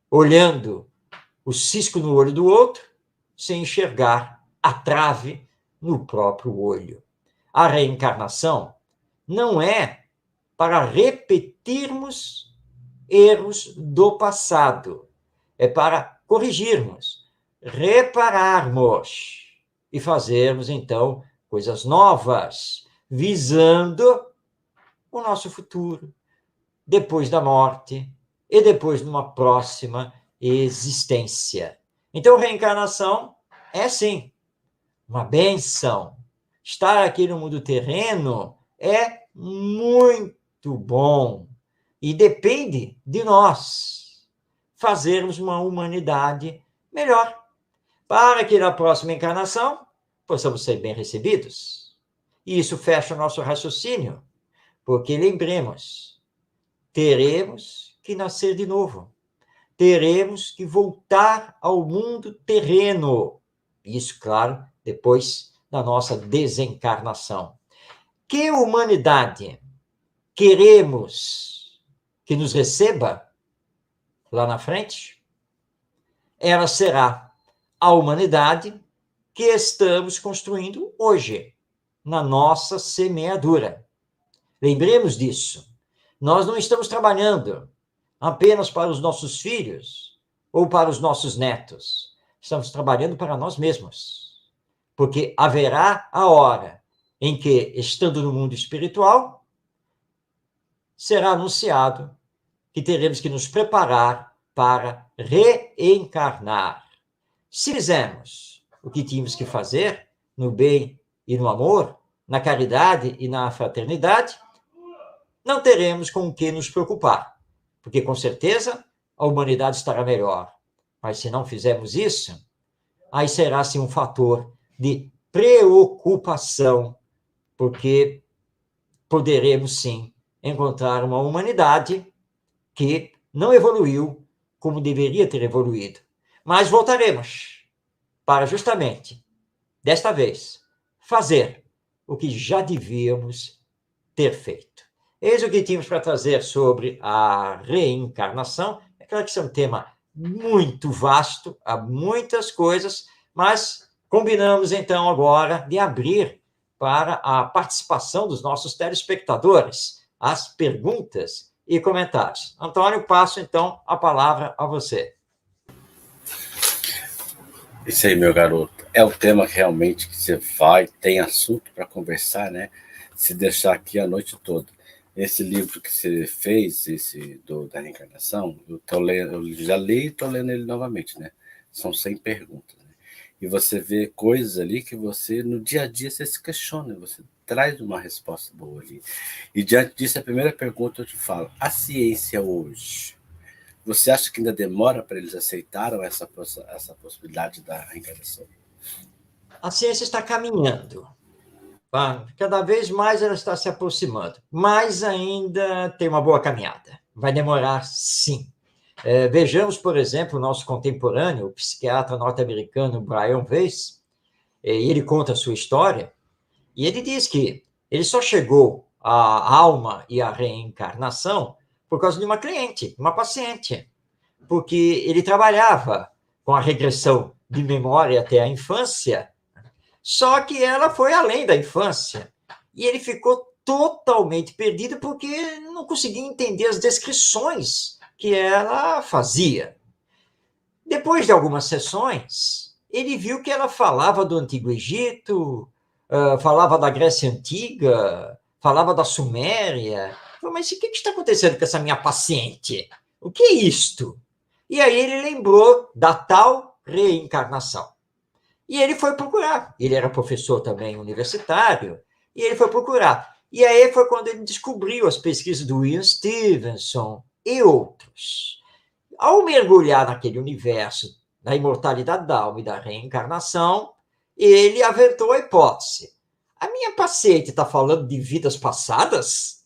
olhando o cisco no olho do outro, sem enxergar a trave no próprio olho. A reencarnação não é para repetirmos erros do passado, é para corrigirmos, repararmos e fazermos, então, coisas novas, visando o nosso futuro, depois da morte e depois numa próxima existência. Então, reencarnação é, sim, uma bênção. Estar aqui no mundo terreno é muito bom e depende de nós fazermos uma humanidade melhor, para que na próxima encarnação possamos ser bem recebidos. E isso fecha o nosso raciocínio, porque lembremos, teremos que nascer de novo. Teremos que voltar ao mundo terreno. Isso, claro, depois da nossa desencarnação. Que humanidade queremos que nos receba lá na frente? Ela será a humanidade que estamos construindo hoje, na nossa semeadura. Lembremos disso. Nós não estamos trabalhando apenas para os nossos filhos ou para os nossos netos. Estamos trabalhando para nós mesmos. Porque haverá a hora em que, estando no mundo espiritual, será anunciado que teremos que nos preparar para reencarnar. Se fizermos o que tínhamos que fazer, no bem e no amor, na caridade e na fraternidade, não teremos com o que nos preocupar, porque com certeza a humanidade estará melhor. Mas se não fizermos isso, aí será sim um fator de preocupação, porque poderemos sim encontrar uma humanidade que não evoluiu como deveria ter evoluído. Mas voltaremos para justamente, desta vez, fazer o que já devíamos ter feito. Eis o que tínhamos para trazer sobre a reencarnação. É claro que isso é um tema muito vasto, há muitas coisas, mas combinamos então agora de abrir para a participação dos nossos telespectadores, as perguntas e comentários. Antônio, passo então a palavra a você. Isso aí, meu garoto. É o tema realmente que você tem assunto para conversar, né? Se deixar aqui a noite toda. Esse livro que você fez, da reencarnação, eu já li e estou lendo ele novamente, né? São 100 perguntas. Né? E você vê coisas ali que você, no dia a dia, você se questiona, você traz uma resposta boa ali. E diante disso, a primeira pergunta eu te falo, a ciência hoje, você acha que ainda demora para eles aceitarem essa possibilidade da reencarnação? A ciência está caminhando. Cada vez mais ela está se aproximando, mas ainda tem uma boa caminhada. Vai demorar, sim. Vejamos, por exemplo, o nosso contemporâneo, o psiquiatra norte-americano Brian Weiss, ele conta a sua história, e ele diz que ele só chegou à alma e à reencarnação por causa de uma cliente, uma paciente, porque ele trabalhava com a regressão de memória até a infância, só que ela foi além da infância. E ele ficou totalmente perdido porque não conseguia entender as descrições que ela fazia. Depois de algumas sessões, ele viu que ela falava do Antigo Egito, falava da Grécia Antiga, falava da Suméria. Falei, mas o que está acontecendo com essa minha paciente? O que é isto? E aí ele lembrou da tal reencarnação. E ele foi procurar. Ele era professor também universitário, e ele foi procurar. E aí foi quando ele descobriu as pesquisas do Ian Stevenson e outros. Ao mergulhar naquele universo da imortalidade da alma e da reencarnação, ele aventou a hipótese. A minha paciente está falando de vidas passadas?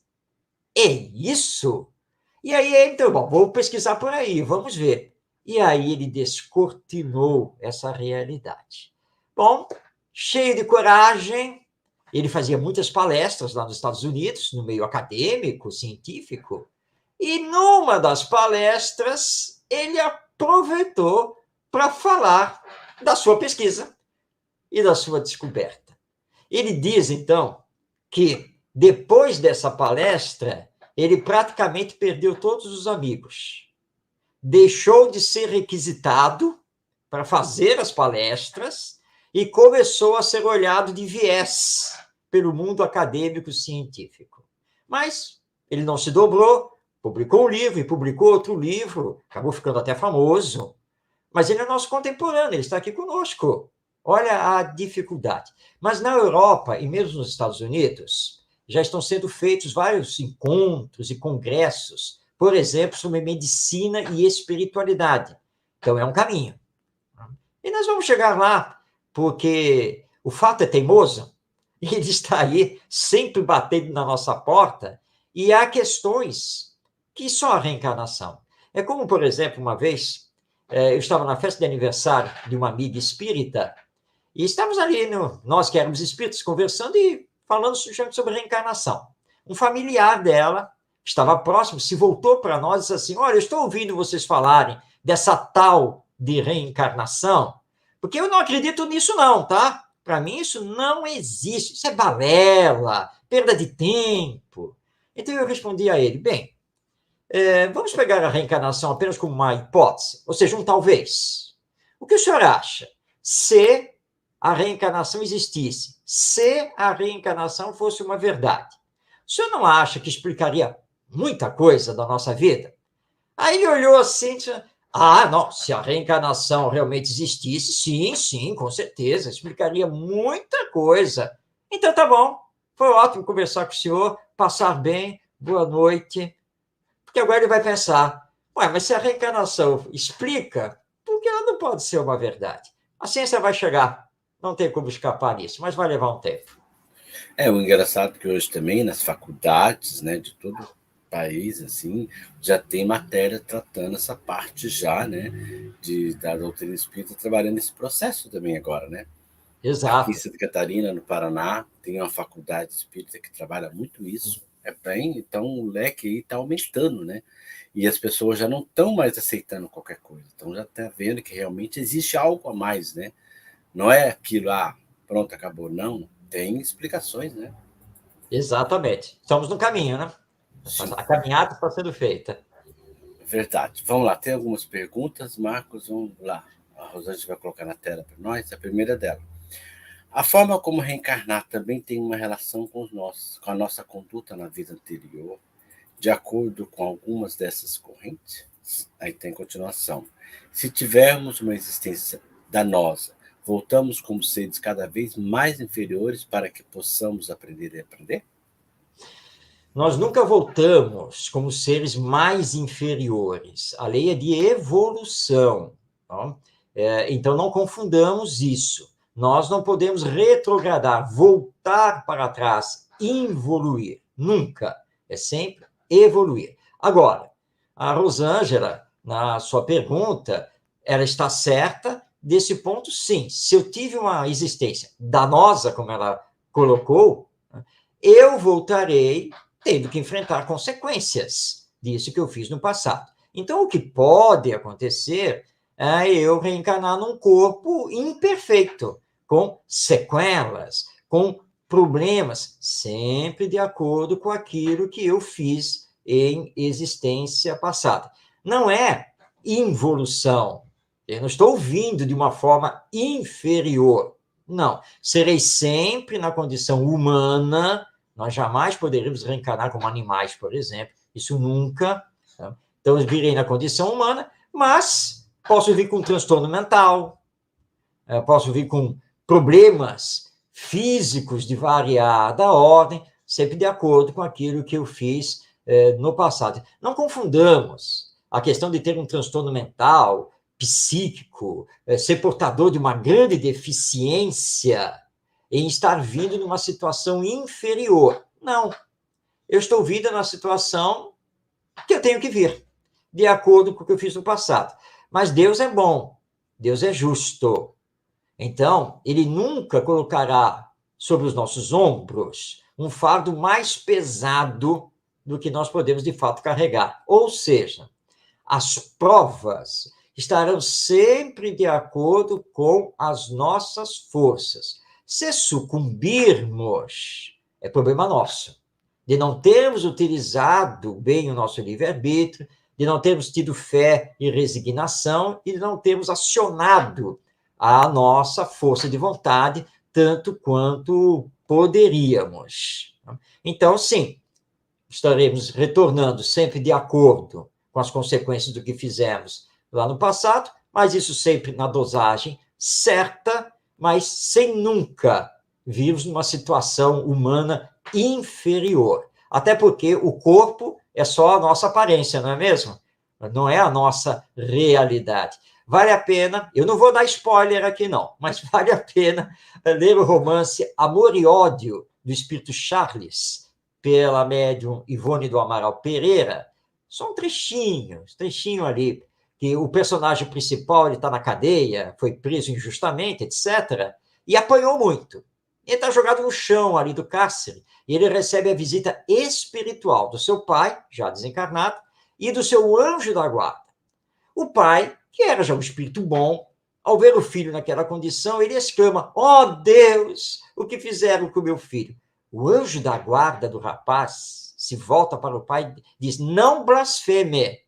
É isso? E aí, então, bom, vou pesquisar por aí, vamos ver. E aí ele descortinou essa realidade. Bom, cheio de coragem, ele fazia muitas palestras lá nos Estados Unidos, no meio acadêmico, científico, e numa das palestras ele aproveitou para falar da sua pesquisa e da sua descoberta. Ele diz, então, que depois dessa palestra, ele praticamente perdeu todos os amigos. Deixou de ser requisitado para fazer as palestras e começou a ser olhado de viés pelo mundo acadêmico científico. Mas ele não se dobrou, publicou um livro e publicou outro livro, acabou ficando até famoso, mas ele é nosso contemporâneo, ele está aqui conosco. Olha a dificuldade. Mas na Europa e mesmo nos Estados Unidos, já estão sendo feitos vários encontros e congressos, por exemplo, sobre medicina e espiritualidade. Então, é um caminho. E nós vamos chegar lá, porque o fato é teimoso, e ele está aí sempre batendo na nossa porta, e há questões que só a reencarnação. É como, por exemplo, uma vez, eu estava na festa de aniversário de uma amiga espírita, e estávamos ali, nós que éramos espíritos, conversando e falando sobre reencarnação. Um familiar dela, que estava próximo, se voltou para nós e disse assim, olha, eu estou ouvindo vocês falarem dessa tal de reencarnação, porque eu não acredito nisso não, tá? Para mim isso não existe, isso é balela, perda de tempo. Então eu respondi a ele, bem, vamos pegar a reencarnação apenas como uma hipótese, ou seja, um talvez. O que o senhor acha? Se a reencarnação existisse, se a reencarnação fosse uma verdade, o senhor não acha que explicaria muita coisa da nossa vida? Aí ele olhou assim, disse, não, se a reencarnação realmente existisse, sim, com certeza, explicaria muita coisa. Então tá bom, foi ótimo conversar com o senhor, passar bem, boa noite, porque agora ele vai pensar, Ué, mas se a reencarnação explica, por que ela não pode ser uma verdade? A ciência vai chegar, não tem como escapar disso, mas vai levar um tempo. O engraçado é que hoje também nas faculdades, né, de todo o país, assim, já tem matéria tratando essa parte já, né, da doutrina espírita, trabalhando esse processo também agora, né? Aqui em Exato. Santa Catarina, no Paraná, tem uma faculdade espírita que trabalha muito isso. Então o leque aí está aumentando, né? E as pessoas já não estão mais aceitando qualquer coisa. Então já está vendo que realmente existe algo a mais, né? Não é aquilo, pronto, acabou. Não, tem explicações, né? Exatamente. Estamos no caminho, né? Sim. A caminhada está sendo feita. Verdade. Vamos lá, tem algumas perguntas, Marcos, vamos lá. A Rosângela vai colocar na tela para nós, a primeira dela. A forma como reencarnar também tem uma relação com a nossa conduta na vida anterior, de acordo com algumas dessas correntes? Aí tem continuação. Se tivermos uma existência danosa, voltamos como seres cada vez mais inferiores para que possamos aprender e aprender? Nós nunca voltamos como seres mais inferiores. A lei é de evolução. Tá? Então, não confundamos isso. Nós não podemos retrogradar, voltar para trás, involuir. Nunca. É sempre evoluir. Agora, a Rosângela, na sua pergunta, ela está certa desse ponto, sim. Se eu tive uma existência danosa, como ela colocou, eu voltarei tendo que enfrentar consequências disso que eu fiz no passado. Então, o que pode acontecer é eu reencarnar num corpo imperfeito, com sequelas, com problemas, sempre de acordo com aquilo que eu fiz em existência passada. Não é involução. Eu não estou vindo de uma forma inferior. Não. Serei sempre na condição humana. Nós jamais poderíamos reencarnar como animais, por exemplo. Isso nunca. Tá? Então, eu virei na condição humana, mas posso vir com transtorno mental, posso vir com problemas físicos de variada ordem, sempre de acordo com aquilo que eu fiz no passado. Não confundamos a questão de ter um transtorno mental, psíquico, ser portador de uma grande deficiência em estar vindo numa situação inferior. Não. Eu estou vindo na situação que eu tenho que vir, de acordo com o que eu fiz no passado. Mas Deus é bom, Deus é justo. Então, Ele nunca colocará sobre os nossos ombros um fardo mais pesado do que nós podemos, de fato, carregar. Ou seja, as provas estarão sempre de acordo com as nossas forças. Se sucumbirmos, é problema nosso, de não termos utilizado bem o nosso livre-arbítrio, de não termos tido fé e resignação e de não termos acionado a nossa força de vontade tanto quanto poderíamos. Então, sim, estaremos retornando sempre de acordo com as consequências do que fizemos lá no passado, mas isso sempre na dosagem certa, mas sem nunca virmos numa situação humana inferior. Até porque o corpo é só a nossa aparência, não é mesmo? Não é a nossa realidade. Vale a pena, eu não vou dar spoiler aqui não, mas vale a pena ler o romance Amor e Ódio, do Espírito Charles, pela médium Ivone do Amaral Pereira. Só um trechinho ali, que o personagem principal está na cadeia, foi preso injustamente, etc., e apanhou muito. Ele está jogado no chão ali do cárcere, e ele recebe a visita espiritual do seu pai, já desencarnado, e do seu anjo da guarda. O pai, que era já um espírito bom, ao ver o filho naquela condição, ele exclama: "Oh, Deus, o que fizeram com o meu filho?" O anjo da guarda do rapaz se volta para o pai e diz: "Não blasfeme.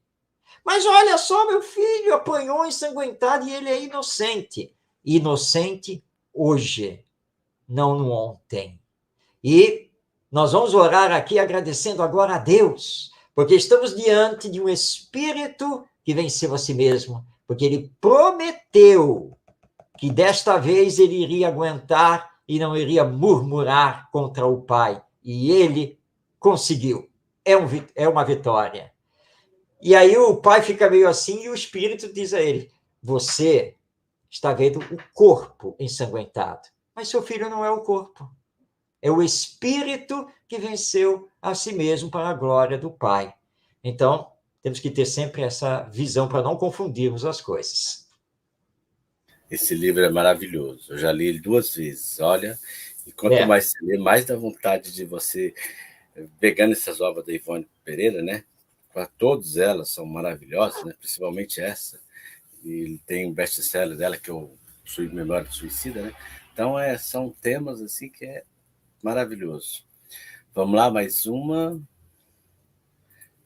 Mas olha só, meu filho apanhou ensanguentado e ele é inocente." Inocente hoje, não no ontem. E nós vamos orar aqui agradecendo agora a Deus, porque estamos diante de um espírito que venceu a si mesmo, porque ele prometeu que desta vez ele iria aguentar e não iria murmurar contra o Pai. E ele conseguiu. É uma vitória. E aí o pai fica meio assim e o espírito diz a ele: você está vendo o corpo ensanguentado, mas seu filho não é o corpo. É o espírito que venceu a si mesmo para a glória do Pai. Então, temos que ter sempre essa visão para não confundirmos as coisas. Esse livro é maravilhoso. Eu já li ele 2 vezes. Olha, e quanto mais você lê, mais dá vontade de você, pegando essas obras da Ivone Pereira, né? Todas elas são maravilhosas, né? Principalmente essa. E tem um best-seller dela, que é o Memória do Suicida, né? Então, são temas assim que é maravilhoso. Vamos lá, mais uma.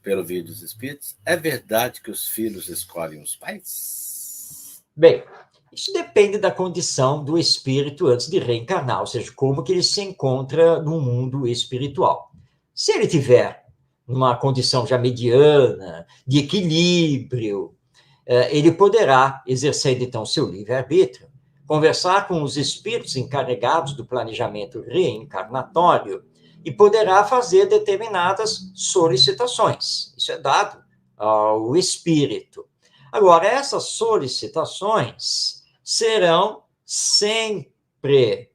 Pelo Vídeo dos Espíritos. É verdade que os filhos escolhem os pais? Bem, isso depende da condição do espírito antes de reencarnar, ou seja, como que ele se encontra no mundo espiritual. Se ele tiver numa condição já mediana, de equilíbrio, ele poderá, exercendo então seu livre-arbítrio, conversar com os espíritos encarregados do planejamento reencarnatório e poderá fazer determinadas solicitações. Isso é dado ao espírito. Agora, essas solicitações serão sempre,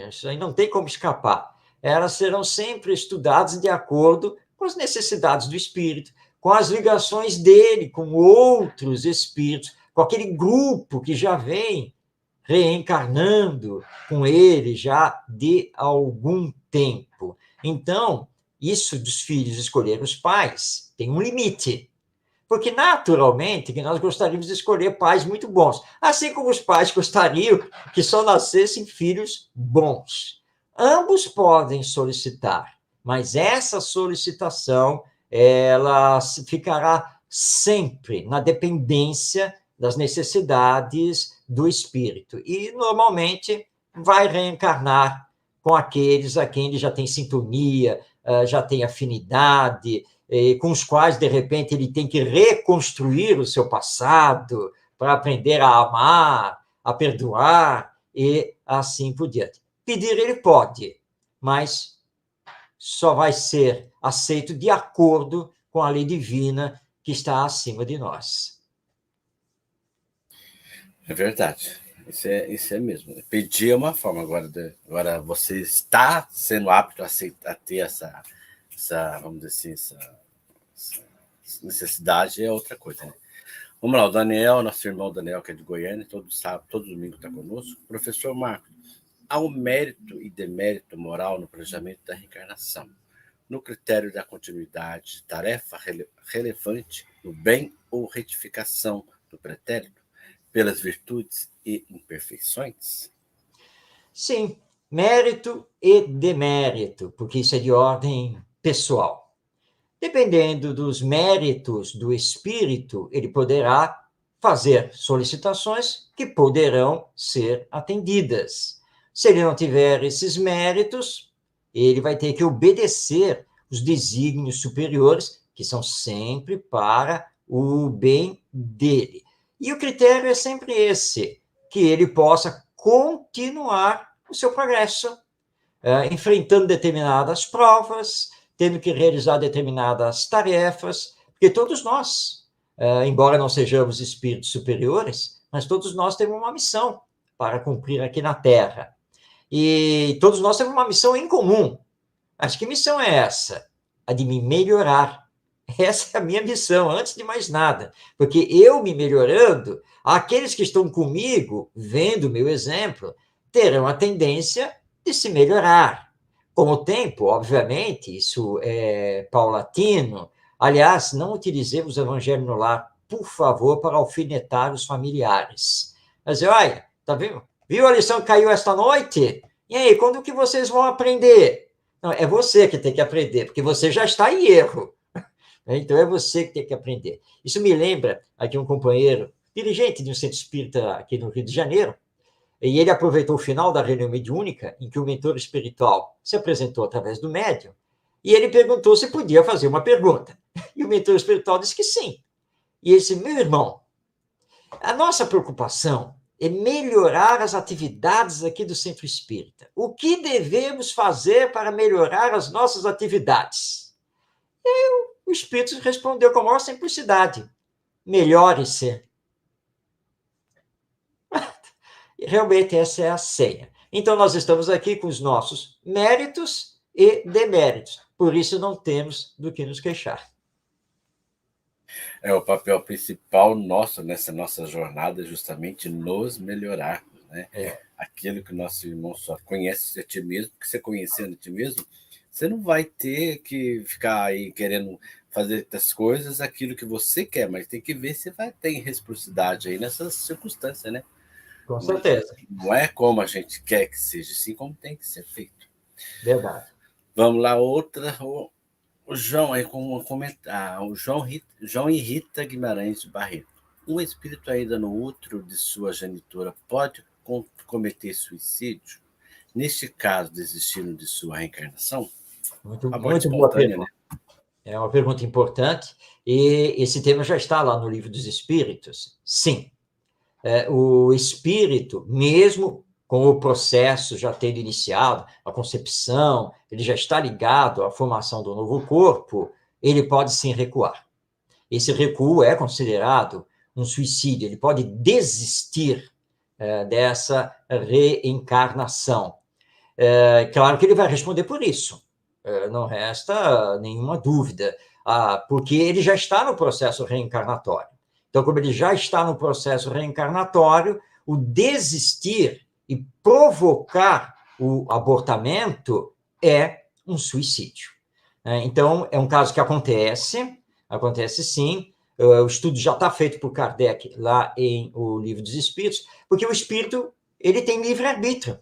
isso aí não tem como escapar, elas serão sempre estudadas de acordo com as necessidades do espírito, com as ligações dele com outros espíritos, com aquele grupo que já vem reencarnando com ele já de algum tempo. Então, isso dos filhos escolher os pais tem um limite. Porque, naturalmente, que nós gostaríamos de escolher pais muito bons. Assim como os pais gostariam que só nascessem filhos bons. Ambos podem solicitar, mas essa solicitação ela ficará sempre na dependência das necessidades do espírito. E, normalmente, vai reencarnar com aqueles a quem ele já tem sintonia, já tem afinidade, com os quais, de repente, ele tem que reconstruir o seu passado para aprender a amar, a perdoar e assim por diante. Pedir ele pode, mas só vai ser aceito de acordo com a lei divina que está acima de nós. É verdade. Isso é mesmo. Pedir é uma forma, agora você está sendo apto a ter essa, vamos dizer assim, essa necessidade é outra coisa, né? Vamos lá, o Daniel, nosso irmão Daniel, que é de Goiânia, todo domingo está conosco. Professor Marco, há um mérito e demérito moral no planejamento da reencarnação, no critério da continuidade de tarefa relevante no bem ou retificação do pretérito pelas virtudes e imperfeições? Sim, mérito e demérito, porque isso é de ordem pessoal. Dependendo dos méritos do espírito, ele poderá fazer solicitações que poderão ser atendidas. Se ele não tiver esses méritos, ele vai ter que obedecer os desígnios superiores, que são sempre para o bem dele. E o critério é sempre esse, que ele possa continuar o seu progresso, enfrentando determinadas provas, tendo que realizar determinadas tarefas, porque todos nós, embora não sejamos espíritos superiores, mas todos nós temos uma missão para cumprir aqui na Terra. E todos nós temos uma missão em comum. Mas que missão é essa? A de me melhorar. Essa é a minha missão, antes de mais nada. Porque eu me melhorando, aqueles que estão comigo, vendo o meu exemplo, terão a tendência de se melhorar. Com o tempo, obviamente, isso é paulatino. Aliás, não utilizemos o evangelho no lar, por favor, para alfinetar os familiares. Mas, olha, tá vendo? Viu a lição que caiu esta noite? E aí, quando que vocês vão aprender? Não, é você que tem que aprender, porque você já está em erro. Então, é você que tem que aprender. Isso me lembra aqui um companheiro, dirigente de um centro espírita aqui no Rio de Janeiro, e ele aproveitou o final da reunião mediúnica, em que o mentor espiritual se apresentou através do médium, e ele perguntou se podia fazer uma pergunta. E o mentor espiritual disse que sim. E ele disse: meu irmão, a nossa preocupação é melhorar as atividades aqui do centro espírita. O que devemos fazer para melhorar as nossas atividades? Eu o espírito respondeu com a maior simplicidade: melhore-se. E realmente essa é a senha. Então, nós estamos aqui com os nossos méritos e deméritos. Por isso, não temos do que nos queixar. É o papel principal nosso nessa nossa jornada, justamente nos melhorarmos, né? Aquilo que o nosso irmão só conhece a ti mesmo, porque você conhecendo a ti mesmo, você não vai ter que ficar aí querendo fazer as coisas aquilo que você quer, mas tem que ver se vai ter reciprocidade aí nessas circunstâncias, né? Com certeza. Não é como a gente quer que seja, sim como tem que ser feito. Verdade. Vamos lá, outra. O João aí com um comentário. O João e Rita Guimarães de Barreto. Um espírito ainda no útero de sua genitora pode cometer suicídio? Neste caso, desistindo de sua reencarnação? Muito boa pergunta. Né? É uma pergunta importante, e esse tema já está lá no Livro dos Espíritos. Sim. O espírito, mesmo com o processo já tendo iniciado, a concepção, ele já está ligado à formação do novo corpo, ele pode sim recuar. Esse recuo é considerado um suicídio, ele pode desistir dessa reencarnação. Claro que ele vai responder por isso, não resta nenhuma dúvida, porque ele já está no processo reencarnatório. Então, como ele já está no processo reencarnatório, o desistir e provocar o abortamento é um suicídio. Então, é um caso que acontece sim. O estudo já está feito por Kardec lá em O Livro dos Espíritos, porque o espírito ele tem livre-arbítrio.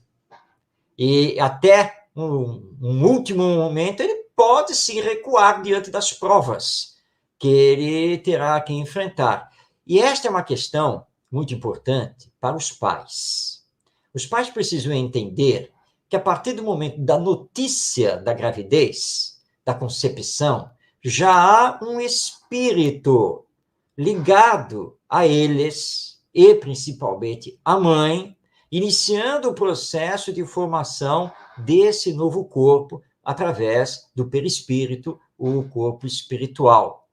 E até um último momento, ele pode se recuar diante das provas que ele terá que enfrentar. E esta é uma questão muito importante para os pais. Os pais precisam entender que, a partir do momento da notícia da gravidez, da concepção, já há um espírito ligado a eles, e principalmente à mãe, iniciando o processo de formação desse novo corpo através do perispírito, o corpo espiritual.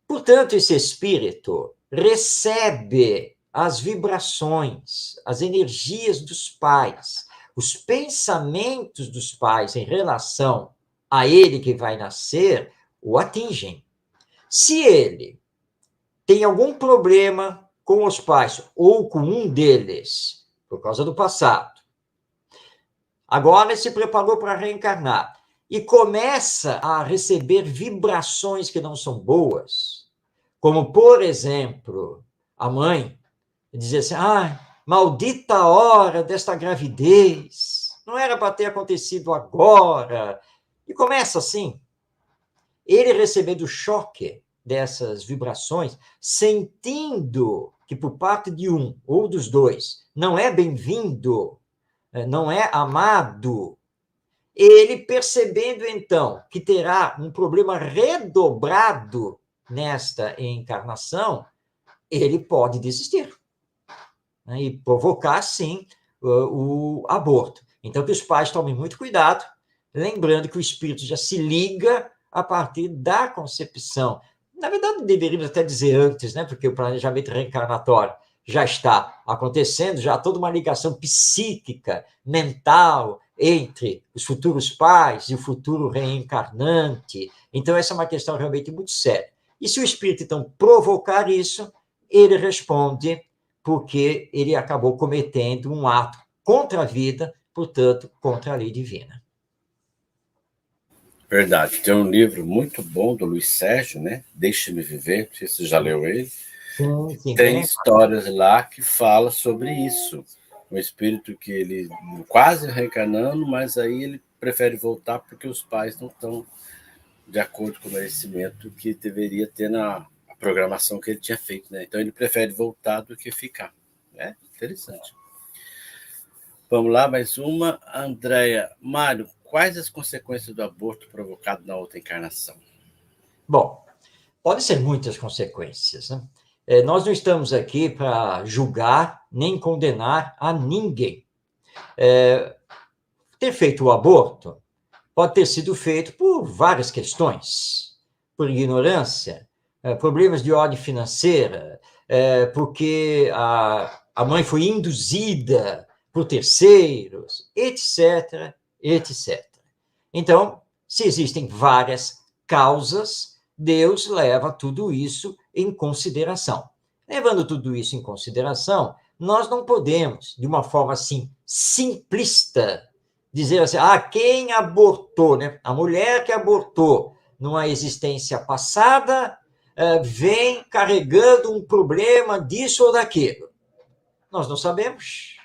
Portanto, esse espírito recebe as vibrações, as energias dos pais, os pensamentos dos pais em relação a ele que vai nascer, o atingem. Se ele tem algum problema com os pais ou com um deles, por causa do passado, agora ele se preparou para reencarnar e começa a receber vibrações que não são boas, como, por exemplo, a mãe dizia assim: maldita hora desta gravidez, não era para ter acontecido agora. E começa assim, ele recebendo o choque dessas vibrações, sentindo que por parte de um ou dos dois não é bem-vindo, não é amado, ele percebendo então que terá um problema redobrado nesta encarnação, ele pode desistir, né, e provocar, sim, o aborto. Então, que os pais tomem muito cuidado, lembrando que o espírito já se liga a partir da concepção. Na verdade, deveríamos até dizer antes, né, porque o planejamento reencarnatório já está acontecendo, já há toda uma ligação psíquica, mental, entre os futuros pais e o futuro reencarnante. Então, essa é uma questão realmente muito séria. E se o espírito, então, provocar isso, ele responde porque ele acabou cometendo um ato contra a vida, portanto, contra a lei divina. Verdade. Tem um livro muito bom do Luiz Sérgio, né? Deixe-me Viver, não sei se você já leu ele. Sim, tem histórias lá que fala sobre isso. Um espírito que ele quase reencarnando, mas aí ele prefere voltar porque os pais não estão de acordo com o merecimento que deveria ter na programação que ele tinha feito, né? Então ele prefere voltar do que ficar. É interessante. Vamos lá, mais uma. Andréia. Mário, quais as consequências do aborto provocado na outra encarnação? Bom, podem ser muitas consequências, né? Nós não estamos aqui para julgar nem condenar a ninguém. Ter feito o aborto pode ter sido feito por várias questões. por ignorância, problemas de ordem financeira, porque a mãe foi induzida por terceiros, etc., etc. Então, se existem várias causas, Deus leva tudo isso em consideração. Levando tudo isso em consideração, nós não podemos, de uma forma assim, simplista, dizer assim, quem abortou, né? A mulher que abortou numa existência passada vem carregando um problema disso ou daquilo. Nós não sabemos,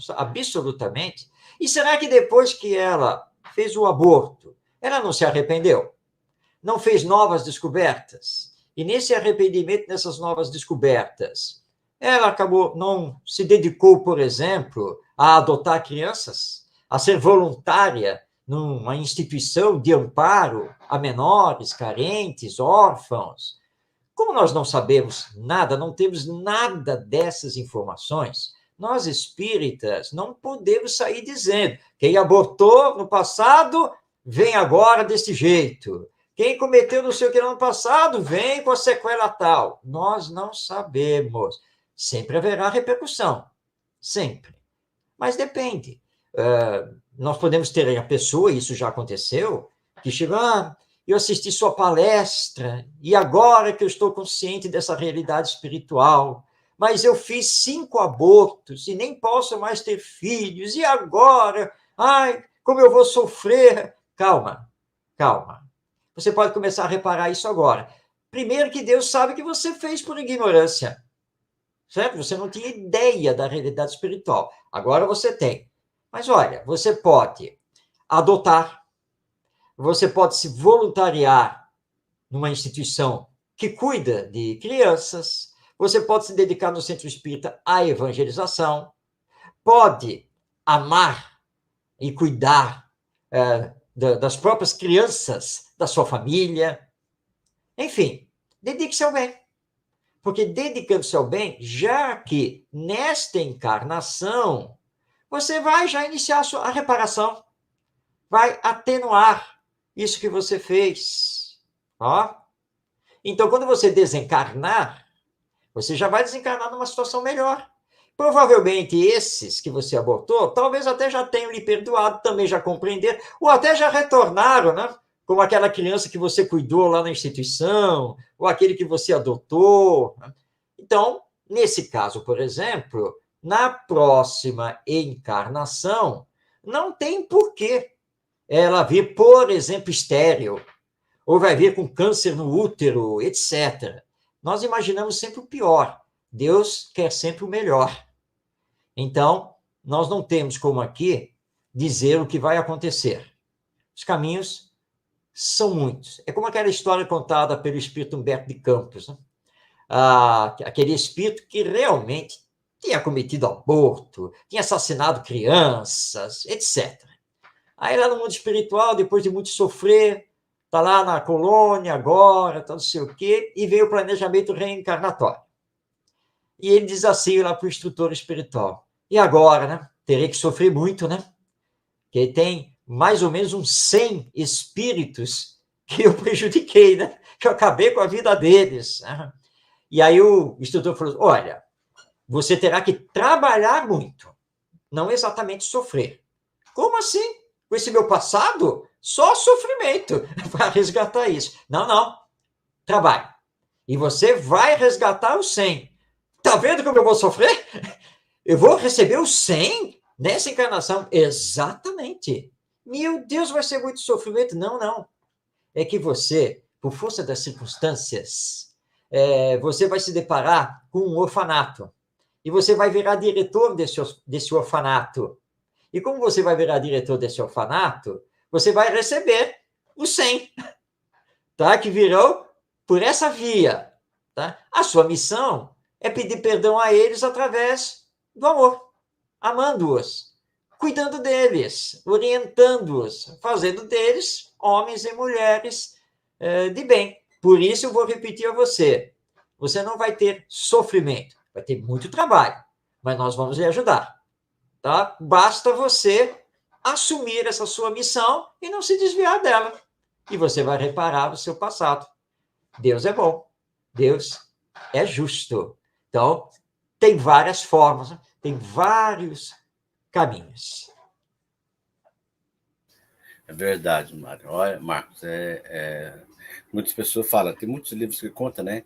absolutamente. E será que depois que ela fez o aborto, ela não se arrependeu? Não fez novas descobertas? E nesse arrependimento, nessas novas descobertas, ela não se dedicou, por exemplo, a adotar crianças, a ser voluntária numa instituição de amparo a menores, carentes, órfãos. Como nós não sabemos nada, não temos nada dessas informações, nós espíritas não podemos sair dizendo: quem abortou no passado, vem agora desse jeito. Quem cometeu não sei o que no passado, vem com a sequela tal. Nós não sabemos. Sempre haverá repercussão. Sempre. Mas depende. Nós podemos ter a pessoa, isso já aconteceu, que chega, eu assisti sua palestra, e agora que eu estou consciente dessa realidade espiritual, mas eu fiz 5 abortos e nem posso mais ter filhos, e agora? Como eu vou sofrer? Calma, calma. Você pode começar a reparar isso agora. Primeiro que Deus sabe que você fez por ignorância, certo? Você não tinha ideia da realidade espiritual. Agora você tem. Mas olha, você pode adotar, você pode se voluntariar numa instituição que cuida de crianças, você pode se dedicar no centro espírita à evangelização, pode amar e cuidar das próprias crianças da sua família. Enfim, dedique-se ao bem. Porque dedicando-se ao bem, já que nesta encarnação você vai já iniciar a reparação, vai atenuar isso que você fez. Então, quando você desencarnar, você já vai desencarnar numa situação melhor. Provavelmente esses que você abortou, talvez até já tenham lhe perdoado, também já compreenderam, ou até já retornaram, né? Como aquela criança que você cuidou lá na instituição, ou aquele que você adotou. Então, nesse caso, por exemplo, na próxima encarnação, não tem porquê ela vir, por exemplo, estéril, ou vai vir com câncer no útero, etc. Nós imaginamos sempre o pior. Deus quer sempre o melhor. Então, nós não temos como aqui dizer o que vai acontecer. Os caminhos são muitos. É como aquela história contada pelo espírito Humberto de Campos, né? Aquele espírito que realmente tinha cometido aborto, tinha assassinado crianças, etc. Aí lá no mundo espiritual, depois de muito sofrer, está lá na colônia agora, tá não sei o quê, e veio o planejamento reencarnatório. E ele diz assim lá para o instrutor espiritual: e agora, né? Terei que sofrer muito, né? Porque tem mais ou menos uns 100 espíritos que eu prejudiquei, né? Que eu acabei com a vida deles. Né? E aí o instrutor falou: olha, você terá que trabalhar muito, não exatamente sofrer. Como assim? Com esse meu passado? Só sofrimento para resgatar isso. Não. Trabalhe. E você vai resgatar os 100. Tá vendo como eu vou sofrer? Eu vou receber os 100 nessa encarnação. Exatamente. Meu Deus, vai ser muito sofrimento. Não. É que você, por força das circunstâncias, você vai se deparar com um orfanato. E você vai virar diretor desse orfanato. E como você vai virar diretor desse orfanato, você vai receber os 100, tá? Que virão por essa via. Tá? A sua missão é pedir perdão a eles através do amor, amando-os, cuidando deles, orientando-os, fazendo deles homens e mulheres de bem. Por isso eu vou repetir a você: você não vai ter sofrimento, vai ter muito trabalho, mas nós vamos lhe ajudar. Tá? Basta você assumir essa sua missão e não se desviar dela. e você vai reparar o seu passado. Deus é bom, Deus é justo. Então, tem várias formas, tem vários caminhos. É verdade, Mário. Olha, Marcos, muitas pessoas falam, tem muitos livros que contam, né?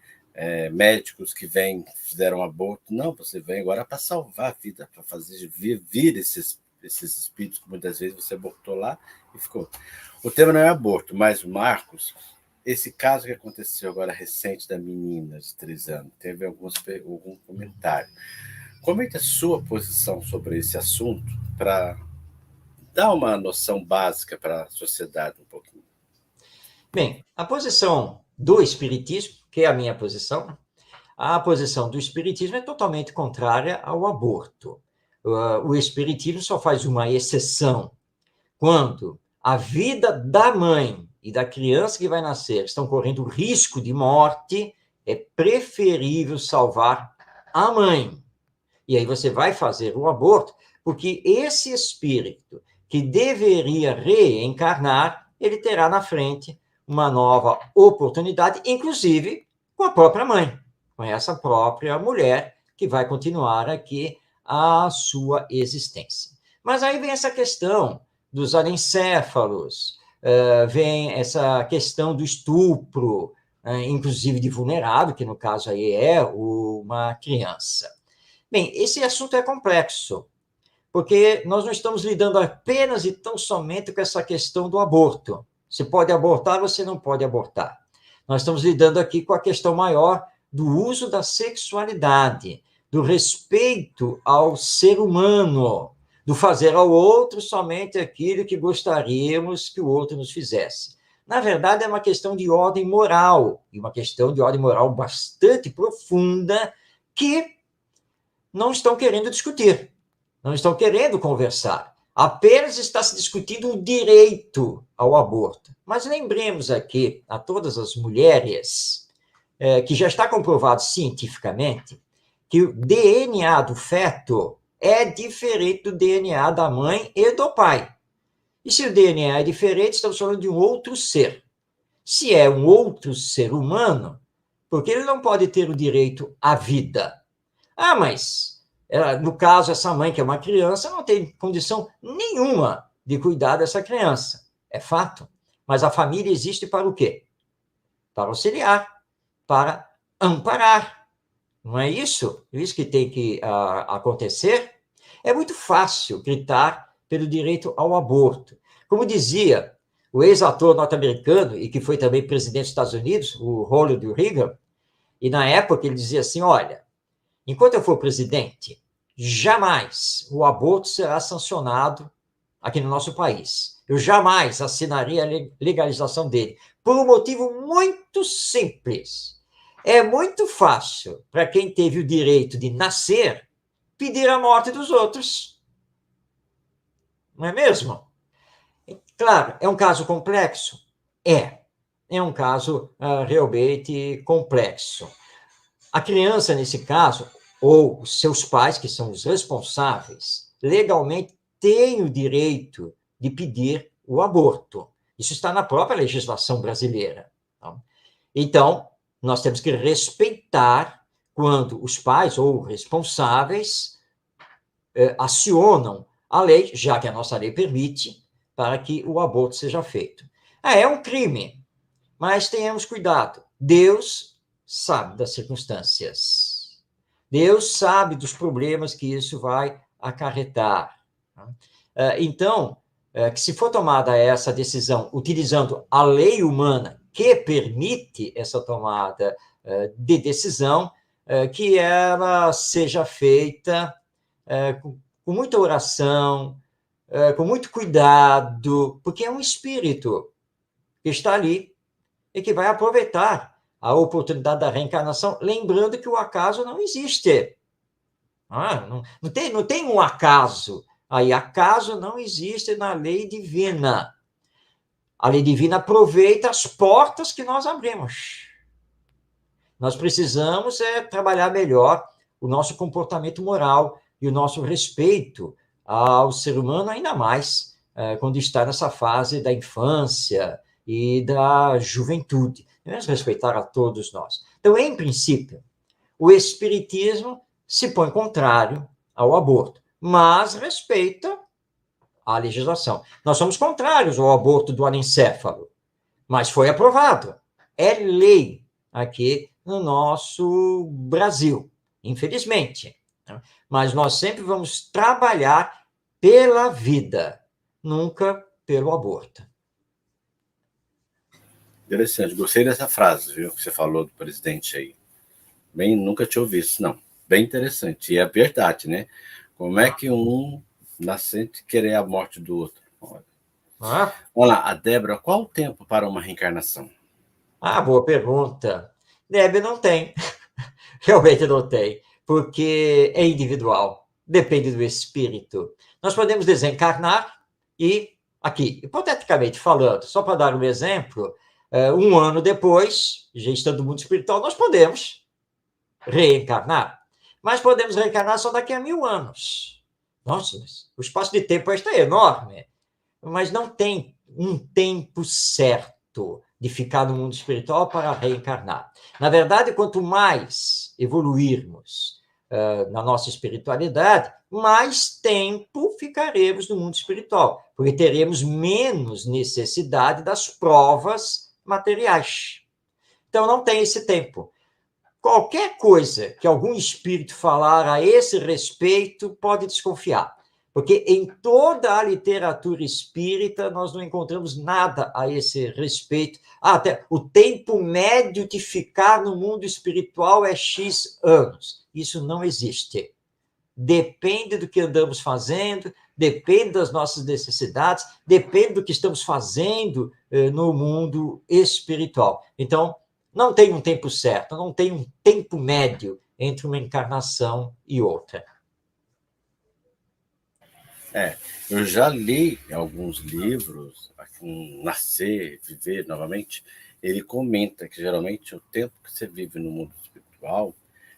Médicos que vêm, fizeram aborto. Não, você vem agora para salvar a vida, para fazer vir esses espíritos que muitas vezes você abortou lá e ficou. O tema não é aborto, mas, Marcos, esse caso que aconteceu agora recente da menina de 3 anos, teve algum comentário. Comente a sua posição sobre esse assunto para dar uma noção básica para a sociedade um pouquinho. Bem, a posição do Espiritismo, que é a minha posição, a posição do Espiritismo é totalmente contrária ao aborto. O Espiritismo só faz uma exceção quando a vida da mãe e da criança que vai nascer estão correndo risco de morte, é preferível salvar a mãe. E aí você vai fazer o aborto, porque esse espírito que deveria reencarnar, ele terá na frente uma nova oportunidade, inclusive com a própria mãe, com essa própria mulher que vai continuar aqui a sua existência. Mas aí vem essa questão dos anencéfalos, vem essa questão do estupro, inclusive de vulnerável, que no caso aí é uma criança. Bem, esse assunto é complexo, porque nós não estamos lidando apenas e tão somente com essa questão do aborto. Você pode abortar, você não pode abortar. Nós estamos lidando aqui com a questão maior do uso da sexualidade, do respeito ao ser humano, do fazer ao outro somente aquilo que gostaríamos que o outro nos fizesse. Na verdade, é uma questão de ordem moral, e uma questão de ordem moral bastante profunda, que não estão querendo discutir, não estão querendo conversar. Apenas está se discutindo o direito ao aborto. Mas lembremos aqui a todas as mulheres que já está comprovado cientificamente que o DNA do feto é diferente do DNA da mãe e do pai. E se o DNA é diferente, estamos falando de um outro ser. Se é um outro ser humano, por que ele não pode ter o direito à vida? Ah, mas, no caso, essa mãe, que é uma criança, não tem condição nenhuma de cuidar dessa criança. É fato. Mas a família existe para o quê? Para auxiliar, para amparar. Não é isso? Isso que tem que acontecer? É muito fácil gritar pelo direito ao aborto. Como dizia o ex-ator norte-americano, e que foi também presidente dos Estados Unidos, o Ronald Reagan, e na época ele dizia assim, olha, enquanto eu for presidente, jamais o aborto será sancionado aqui no nosso país. Eu jamais assinaria a legalização dele, por um motivo muito simples. É muito fácil para quem teve o direito de nascer pedir a morte dos outros. Não é mesmo? Claro, é um caso complexo? É um caso realmente complexo. A criança, nesse caso, ou os seus pais, que são os responsáveis, legalmente têm o direito de pedir o aborto. Isso está na própria legislação brasileira. Então, nós temos que respeitar quando os pais ou responsáveis acionam a lei, já que a nossa lei permite, para que o aborto seja feito. É um crime, mas tenhamos cuidado. Deus sabe das circunstâncias. Deus sabe dos problemas que isso vai acarretar. Então, que se for tomada essa decisão utilizando a lei humana que permite essa tomada de decisão, que ela seja feita com muita oração, com muito cuidado, porque é um espírito que está ali e que vai aproveitar a oportunidade da reencarnação, lembrando que o acaso não existe. Não tem um acaso. Aí, acaso não existe na lei divina. A lei divina aproveita as portas que nós abrimos. Nós precisamos trabalhar melhor o nosso comportamento moral e o nosso respeito ao ser humano, ainda mais quando está nessa fase da infância e da juventude. Devemos respeitar a todos nós. Então, em princípio, o Espiritismo se põe contrário ao aborto, mas respeita a legislação. Nós somos contrários ao aborto do anencéfalo, mas foi aprovado. É lei aqui no nosso Brasil, infelizmente. Mas nós sempre vamos trabalhar pela vida, nunca pelo aborto. Interessante, gostei dessa frase, viu, que você falou do presidente aí. Bem, nunca tinha ouvido isso, não. Bem interessante, e é verdade, né? Como é que um nascente querer a morte do outro? Vamos lá, a Débora, qual o tempo para uma reencarnação? Boa pergunta. Débora, não tem. Realmente não tem, porque é individual, depende do espírito. Nós podemos desencarnar e, aqui, hipoteticamente falando, só para dar um exemplo, um ano depois, já estando no mundo espiritual, nós podemos reencarnar, mas podemos reencarnar só daqui a 1000 anos. Nossa, o espaço de tempo está enorme, mas não tem um tempo certo de ficar no mundo espiritual para reencarnar. Na verdade, quanto mais evoluirmos na nossa espiritualidade, mais tempo ficaremos no mundo espiritual, porque teremos menos necessidade das provas materiais. Então, não tem esse tempo. Qualquer coisa que algum espírito falar a esse respeito, pode desconfiar. Porque em toda a literatura espírita nós não encontramos nada a esse respeito. Até o tempo médio de ficar no mundo espiritual é X anos. Isso não existe. Depende do que andamos fazendo, depende das nossas necessidades, depende do que estamos fazendo no mundo espiritual. Então, não tem um tempo certo, não tem um tempo médio entre uma encarnação e outra. Eu já li alguns livros, Nascer, Viver Novamente, ele comenta que geralmente o tempo que você vive no mundo espiritual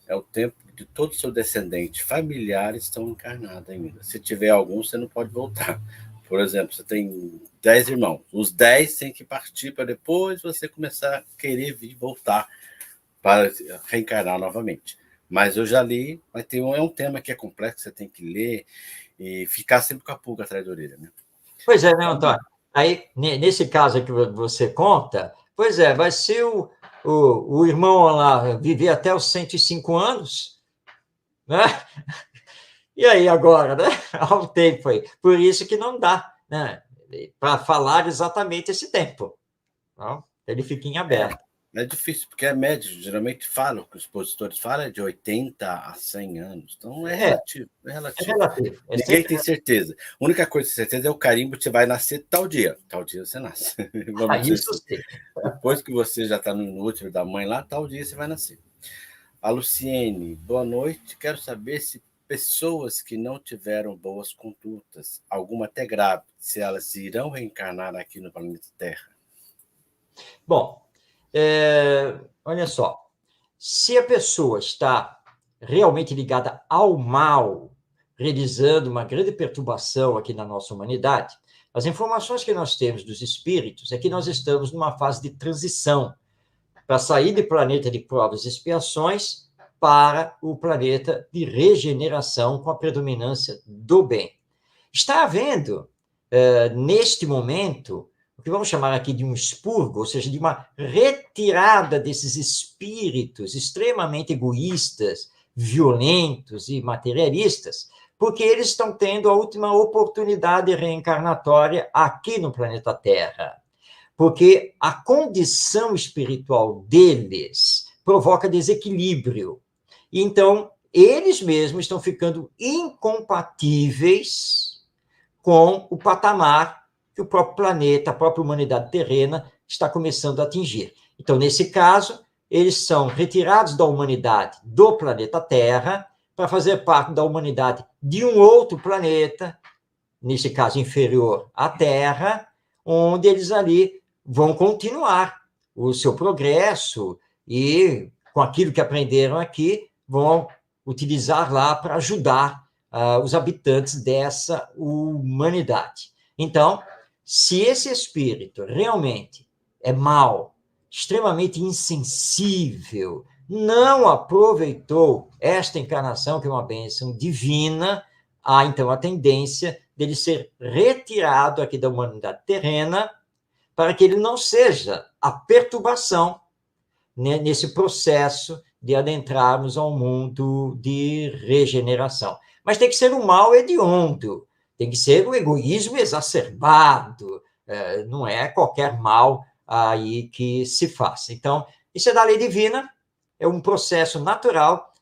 é o tempo que todos os seus descendentes familiares estão encarnados ainda. Se tiver algum, você não pode voltar. Por exemplo, você tem 10 irmãos, os 10 têm que partir para depois você começar a querer vir voltar para reencarnar novamente. Mas eu já li, mas é um tema que é complexo, você tem que ler e ficar sempre com a pulga atrás da orelha, né? Pois é, né, Antônio? Aí, nesse caso que você conta, pois é, vai ser o irmão lá viver até os 105 anos, né? E aí agora, né? Há um tempo aí. Por isso que não dá, né? Para falar exatamente esse tempo. Não? Ele fica em aberto. É difícil, porque a média, geralmente falam, que os expositores falam, é de 80 a 100 anos. Então, é relativo. É relativo. Ninguém tem certeza. A única coisa que tem certeza é o carimbo, você vai nascer tal dia. Tal dia você nasce. Isso sim. Depois que você já está no útero da mãe lá, tal dia você vai nascer. A Luciene, boa noite. Quero saber se pessoas que não tiveram boas condutas, alguma até grave, se elas irão reencarnar aqui no planeta Terra. Bom, olha só, se a pessoa está realmente ligada ao mal, realizando uma grande perturbação aqui na nossa humanidade, as informações que nós temos dos espíritos é que nós estamos numa fase de transição para sair do planeta de provas e expiações para o planeta de regeneração com a predominância do bem. Está havendo, neste momento, o que vamos chamar aqui de um expurgo, ou seja, de uma retirada desses espíritos extremamente egoístas, violentos e materialistas, porque eles estão tendo a última oportunidade reencarnatória aqui no planeta Terra. Porque a condição espiritual deles provoca desequilíbrio. Então, eles mesmos estão ficando incompatíveis com o patamar que o próprio planeta, a própria humanidade terrena está começando a atingir. Então, nesse caso, eles são retirados da humanidade do planeta Terra para fazer parte da humanidade de um outro planeta, nesse caso inferior à Terra, onde eles ali vão continuar o seu progresso e, com aquilo que aprenderam aqui, vão utilizar lá para ajudar os habitantes dessa humanidade. Então, se esse espírito realmente é mau, extremamente insensível, não aproveitou esta encarnação, que é uma bênção divina, há então a tendência dele ser retirado aqui da humanidade terrena, para que ele não seja a perturbação, né, nesse processo de adentrarmos ao mundo de regeneração. Mas tem que ser um mal hediondo, tem que ser um egoísmo exacerbado, não é qualquer mal aí que se faça. Então, isso é da lei divina, é um processo natural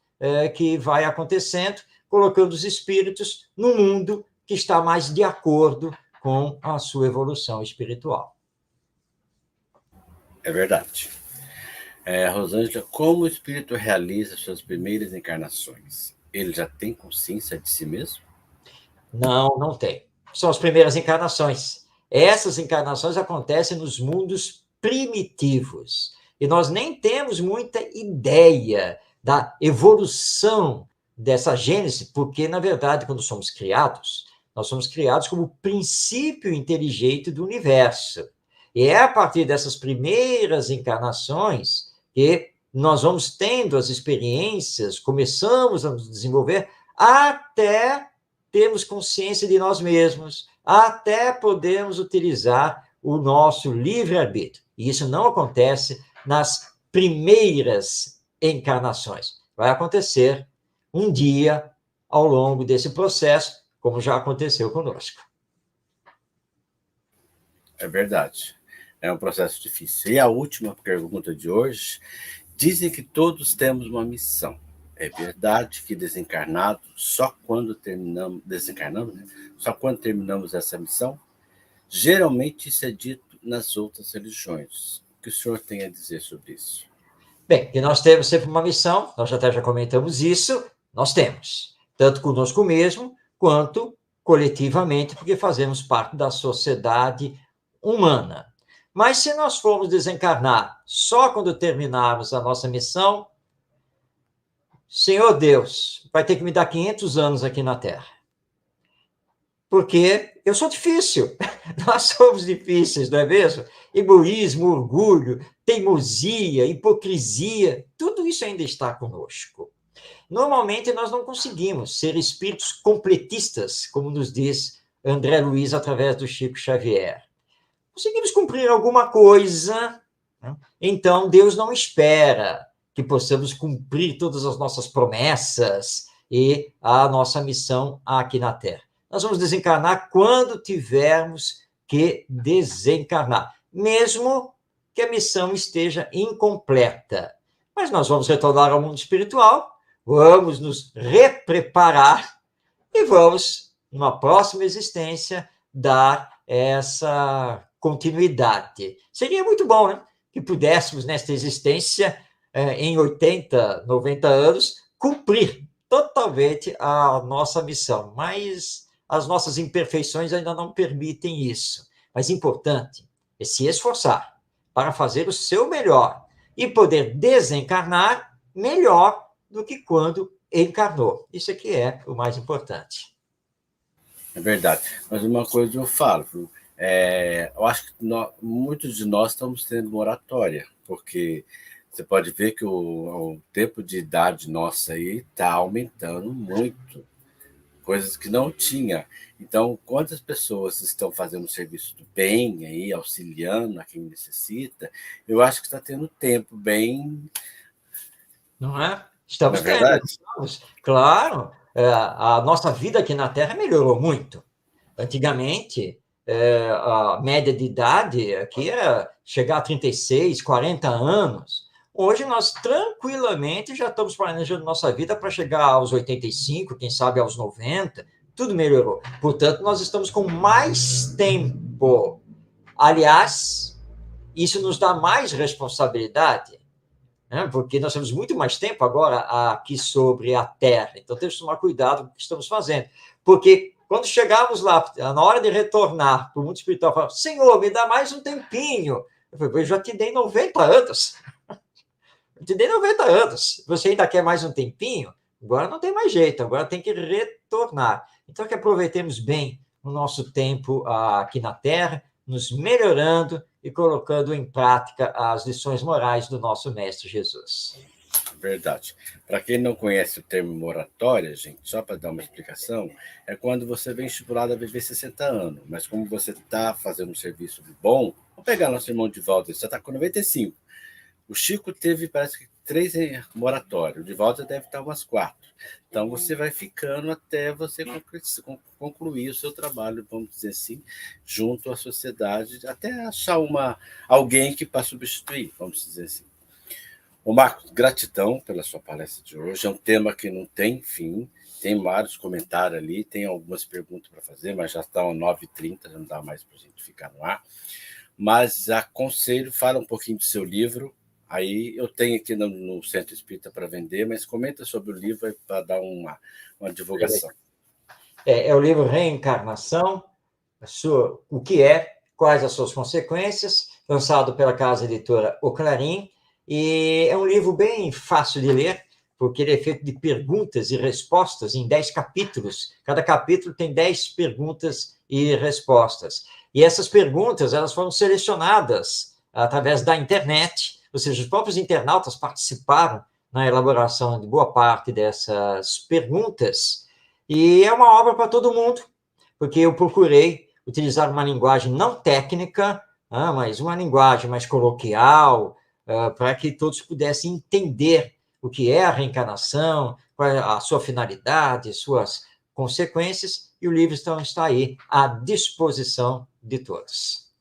que vai acontecendo, colocando os espíritos no mundo que está mais de acordo com a sua evolução espiritual. É verdade. Rosângela, como o espírito realiza suas primeiras encarnações? Ele já tem consciência de si mesmo? Não, não tem. São as primeiras encarnações. Essas encarnações acontecem nos mundos primitivos. E nós nem temos muita ideia da evolução dessa gênese, porque, na verdade, quando somos criados, nós somos criados como o princípio inteligente do universo. E é a partir dessas primeiras encarnações que nós vamos tendo as experiências, começamos a nos desenvolver até termos consciência de nós mesmos, até podermos utilizar o nosso livre-arbítrio. E isso não acontece nas primeiras encarnações. Vai acontecer um dia ao longo desse processo, como já aconteceu conosco. É verdade. É um processo difícil. E a última pergunta de hoje: dizem que todos temos uma missão. É verdade que desencarnado, só quando terminamos, desencarnamos, né? Só quando terminamos essa missão? Geralmente isso é dito nas outras religiões. O que o senhor tem a dizer sobre isso? Bem, que nós temos sempre uma missão, nós até já comentamos isso, nós temos, tanto conosco mesmo, quanto coletivamente, porque fazemos parte da sociedade humana. Mas se nós formos desencarnar só quando terminarmos a nossa missão, Senhor Deus, vai ter que me dar 500 anos aqui na Terra. Porque eu sou difícil, nós somos difíceis, não é mesmo? Egoísmo, orgulho, teimosia, hipocrisia, tudo isso ainda está conosco. Normalmente nós não conseguimos ser espíritos completistas, como nos diz André Luiz através do Chico Xavier. Conseguimos cumprir alguma coisa, né? Então Deus não espera que possamos cumprir todas as nossas promessas e a nossa missão aqui na Terra. Nós vamos desencarnar quando tivermos que desencarnar, mesmo que a missão esteja incompleta. Mas nós vamos retornar ao mundo espiritual, vamos nos repreparar e vamos, numa próxima existência, dar essa continuidade. Seria muito bom, né? Que pudéssemos, nesta existência, em 80, 90 anos, cumprir totalmente a nossa missão. Mas as nossas imperfeições ainda não permitem isso. Mas importante é se esforçar para fazer o seu melhor e poder desencarnar melhor do que quando encarnou. Isso aqui é o mais importante. É verdade. Mas uma coisa eu falo, eu acho que muitos de nós estamos tendo moratória, porque você pode ver que o tempo de idade nossa aí está aumentando muito, coisas que não tinha. Então, quantas pessoas estão fazendo o serviço do bem aí, auxiliando a quem necessita, eu acho que está tendo tempo bem... Não é? Estamos não é verdade? Estamos. Claro, a nossa vida aqui na Terra melhorou muito. Antigamente, a média de idade aqui era chegar a 36, 40 anos. Hoje, nós tranquilamente já estamos planejando nossa vida para chegar aos 85, quem sabe aos 90. Tudo melhorou. Portanto, nós estamos com mais tempo. Aliás, isso nos dá mais responsabilidade, né? Porque nós temos muito mais tempo agora aqui sobre a Terra. Então, temos que tomar cuidado com o que estamos fazendo. Porque quando chegarmos lá, na hora de retornar para o mundo espiritual, falar, Senhor, me dá mais um tempinho. Eu já te dei 90 anos. Eu te dei 90 anos. Você ainda quer mais um tempinho? Agora não tem mais jeito, agora tem que retornar. Então, que aproveitemos bem o nosso tempo aqui na Terra, nos melhorando e colocando em prática as lições morais do nosso Mestre Jesus. Verdade. Para quem não conhece o termo moratória, gente, só para dar uma explicação, é quando você vem estipulado a viver 60 anos, mas como você está fazendo um serviço bom, vamos pegar nosso irmão de volta, ele já está com 95. O Chico teve, parece que 3 moratórios, de volta deve estar umas 4. Então, você vai ficando até você concluir o seu trabalho, vamos dizer assim, junto à sociedade, até achar alguém que para substituir, vamos dizer assim. Ô Marcos, gratidão pela sua palestra de hoje. É um tema que não tem fim, tem vários comentários ali, tem algumas perguntas para fazer, mas já estão 9h30, não dá mais para a gente ficar no ar. Mas aconselho, fala um pouquinho do seu livro. Aí eu tenho aqui no Centro Espírita para vender, mas comenta sobre o livro para dar uma divulgação. É o livro Reencarnação, o que é, quais as suas consequências, lançado pela Casa Editora O Clarim, e é um livro bem fácil de ler, porque ele é feito de perguntas e respostas em 10 capítulos. Cada capítulo tem 10 perguntas e respostas. E essas perguntas, elas foram selecionadas através da internet, ou seja, os próprios internautas participaram na elaboração de boa parte dessas perguntas, e é uma obra para todo mundo, porque eu procurei utilizar uma linguagem não técnica, mas uma linguagem mais coloquial, para que todos pudessem entender o que é a reencarnação, qual é a sua finalidade, suas consequências, e o livro então está aí à disposição de todos.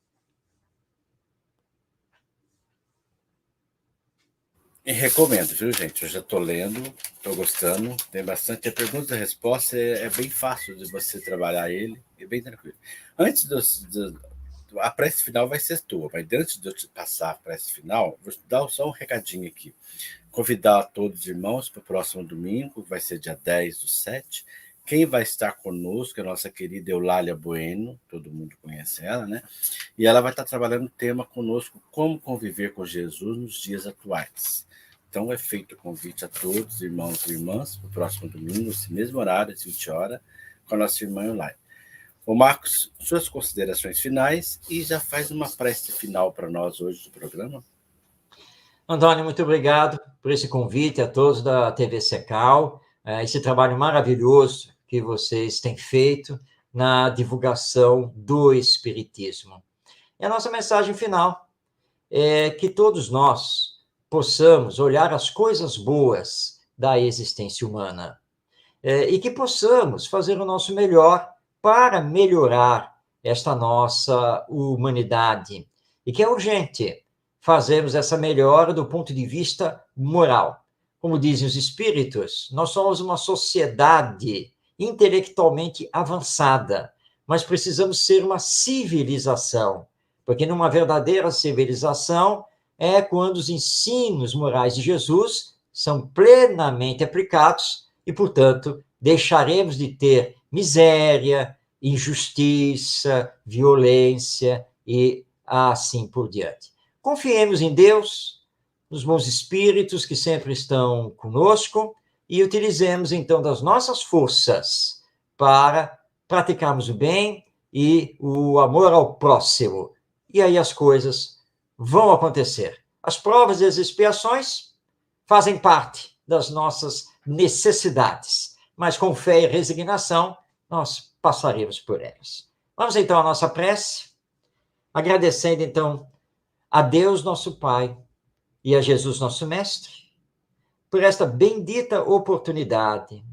E recomendo, viu, gente? Eu já estou lendo, estou gostando, tem bastante. A pergunta e a resposta é bem fácil de você trabalhar ele, é bem tranquilo. Antes a prece final vai ser tua, mas antes de eu te passar a prece final, vou dar só um recadinho aqui. Convidar todos os irmãos para o próximo domingo, vai ser dia 10/7. Quem vai estar conosco é a nossa querida Eulália Bueno, todo mundo conhece ela, né? E ela vai estar trabalhando o tema conosco, como conviver com Jesus nos dias atuais. Então, é feito o convite a todos, irmãos e irmãs, para o próximo domingo, nesse mesmo horário, às 20 horas, com a nossa irmã Eulália. Ô Marcos, suas considerações finais e já faz uma prece final para nós hoje do programa. Antônio, muito obrigado por esse convite a todos da TV Secal, esse trabalho maravilhoso que vocês têm feito na divulgação do Espiritismo. E a nossa mensagem final é que todos nós possamos olhar as coisas boas da existência humana e que possamos fazer o nosso melhor para melhorar esta nossa humanidade, e que é urgente fazermos essa melhora do ponto de vista moral. Como dizem os espíritos, nós somos uma sociedade intelectualmente avançada, mas precisamos ser uma civilização, porque numa verdadeira civilização é quando os ensinos morais de Jesus são plenamente aplicados e, portanto, deixaremos de ter miséria, injustiça, violência e assim por diante. Confiemos em Deus, nos bons espíritos que sempre estão conosco e utilizemos, então, das nossas forças para praticarmos o bem e o amor ao próximo. E aí as coisas vão acontecer. As provas e as expiações fazem parte das nossas necessidades, mas com fé e resignação nós passaremos por elas. Vamos então à nossa prece, agradecendo então a Deus nosso Pai e a Jesus nosso Mestre por esta bendita oportunidade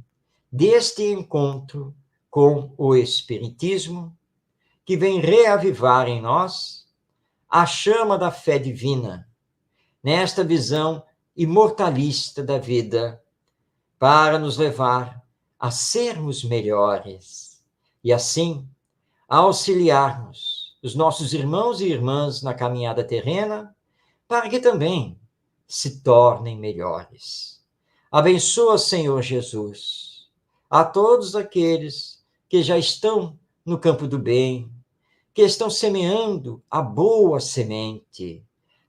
deste encontro com o Espiritismo, que vem reavivar em nós a chama da fé divina, nesta visão imortalista da vida, para nos levar a sermos melhores e, assim, a auxiliarmos os nossos irmãos e irmãs na caminhada terrena, para que também se tornem melhores. Abençoa, Senhor Jesus, a todos aqueles que já estão no campo do bem, que estão semeando a boa semente,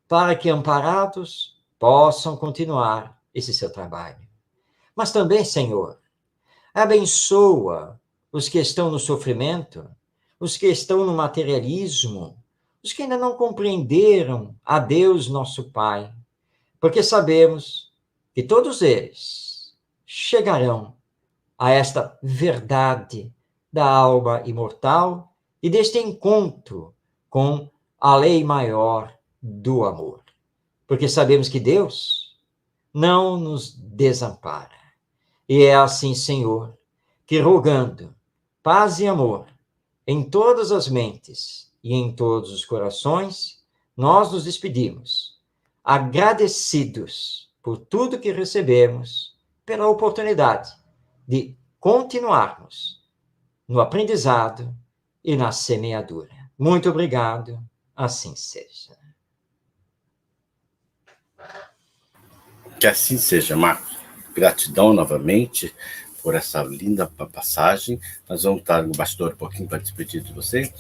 para que, amparados, possam continuar esse seu trabalho. Mas também, Senhor, abençoa os que estão no sofrimento, os que estão no materialismo, os que ainda não compreenderam a Deus nosso Pai, porque sabemos que todos eles chegarão a esta verdade da alma imortal e deste encontro com a lei maior do amor. Porque sabemos que Deus não nos desampara. E é assim, Senhor, que rogando paz e amor em todas as mentes e em todos os corações, nós nos despedimos, agradecidos por tudo que recebemos, pela oportunidade de continuarmos no aprendizado e na semeadura. Muito obrigado, assim seja. Que assim seja, Marcos. Gratidão novamente por essa linda passagem. Nós vamos estar no bastidor um pouquinho para despedir de você.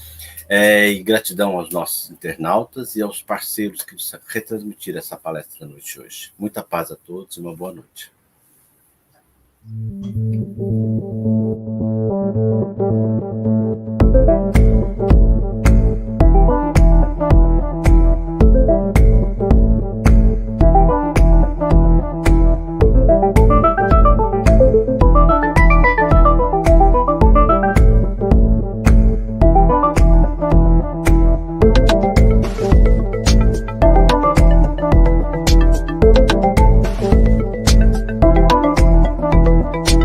E gratidão aos nossos internautas e aos parceiros que retransmitiram essa palestra à noite de hoje. Muita paz a todos e uma boa noite.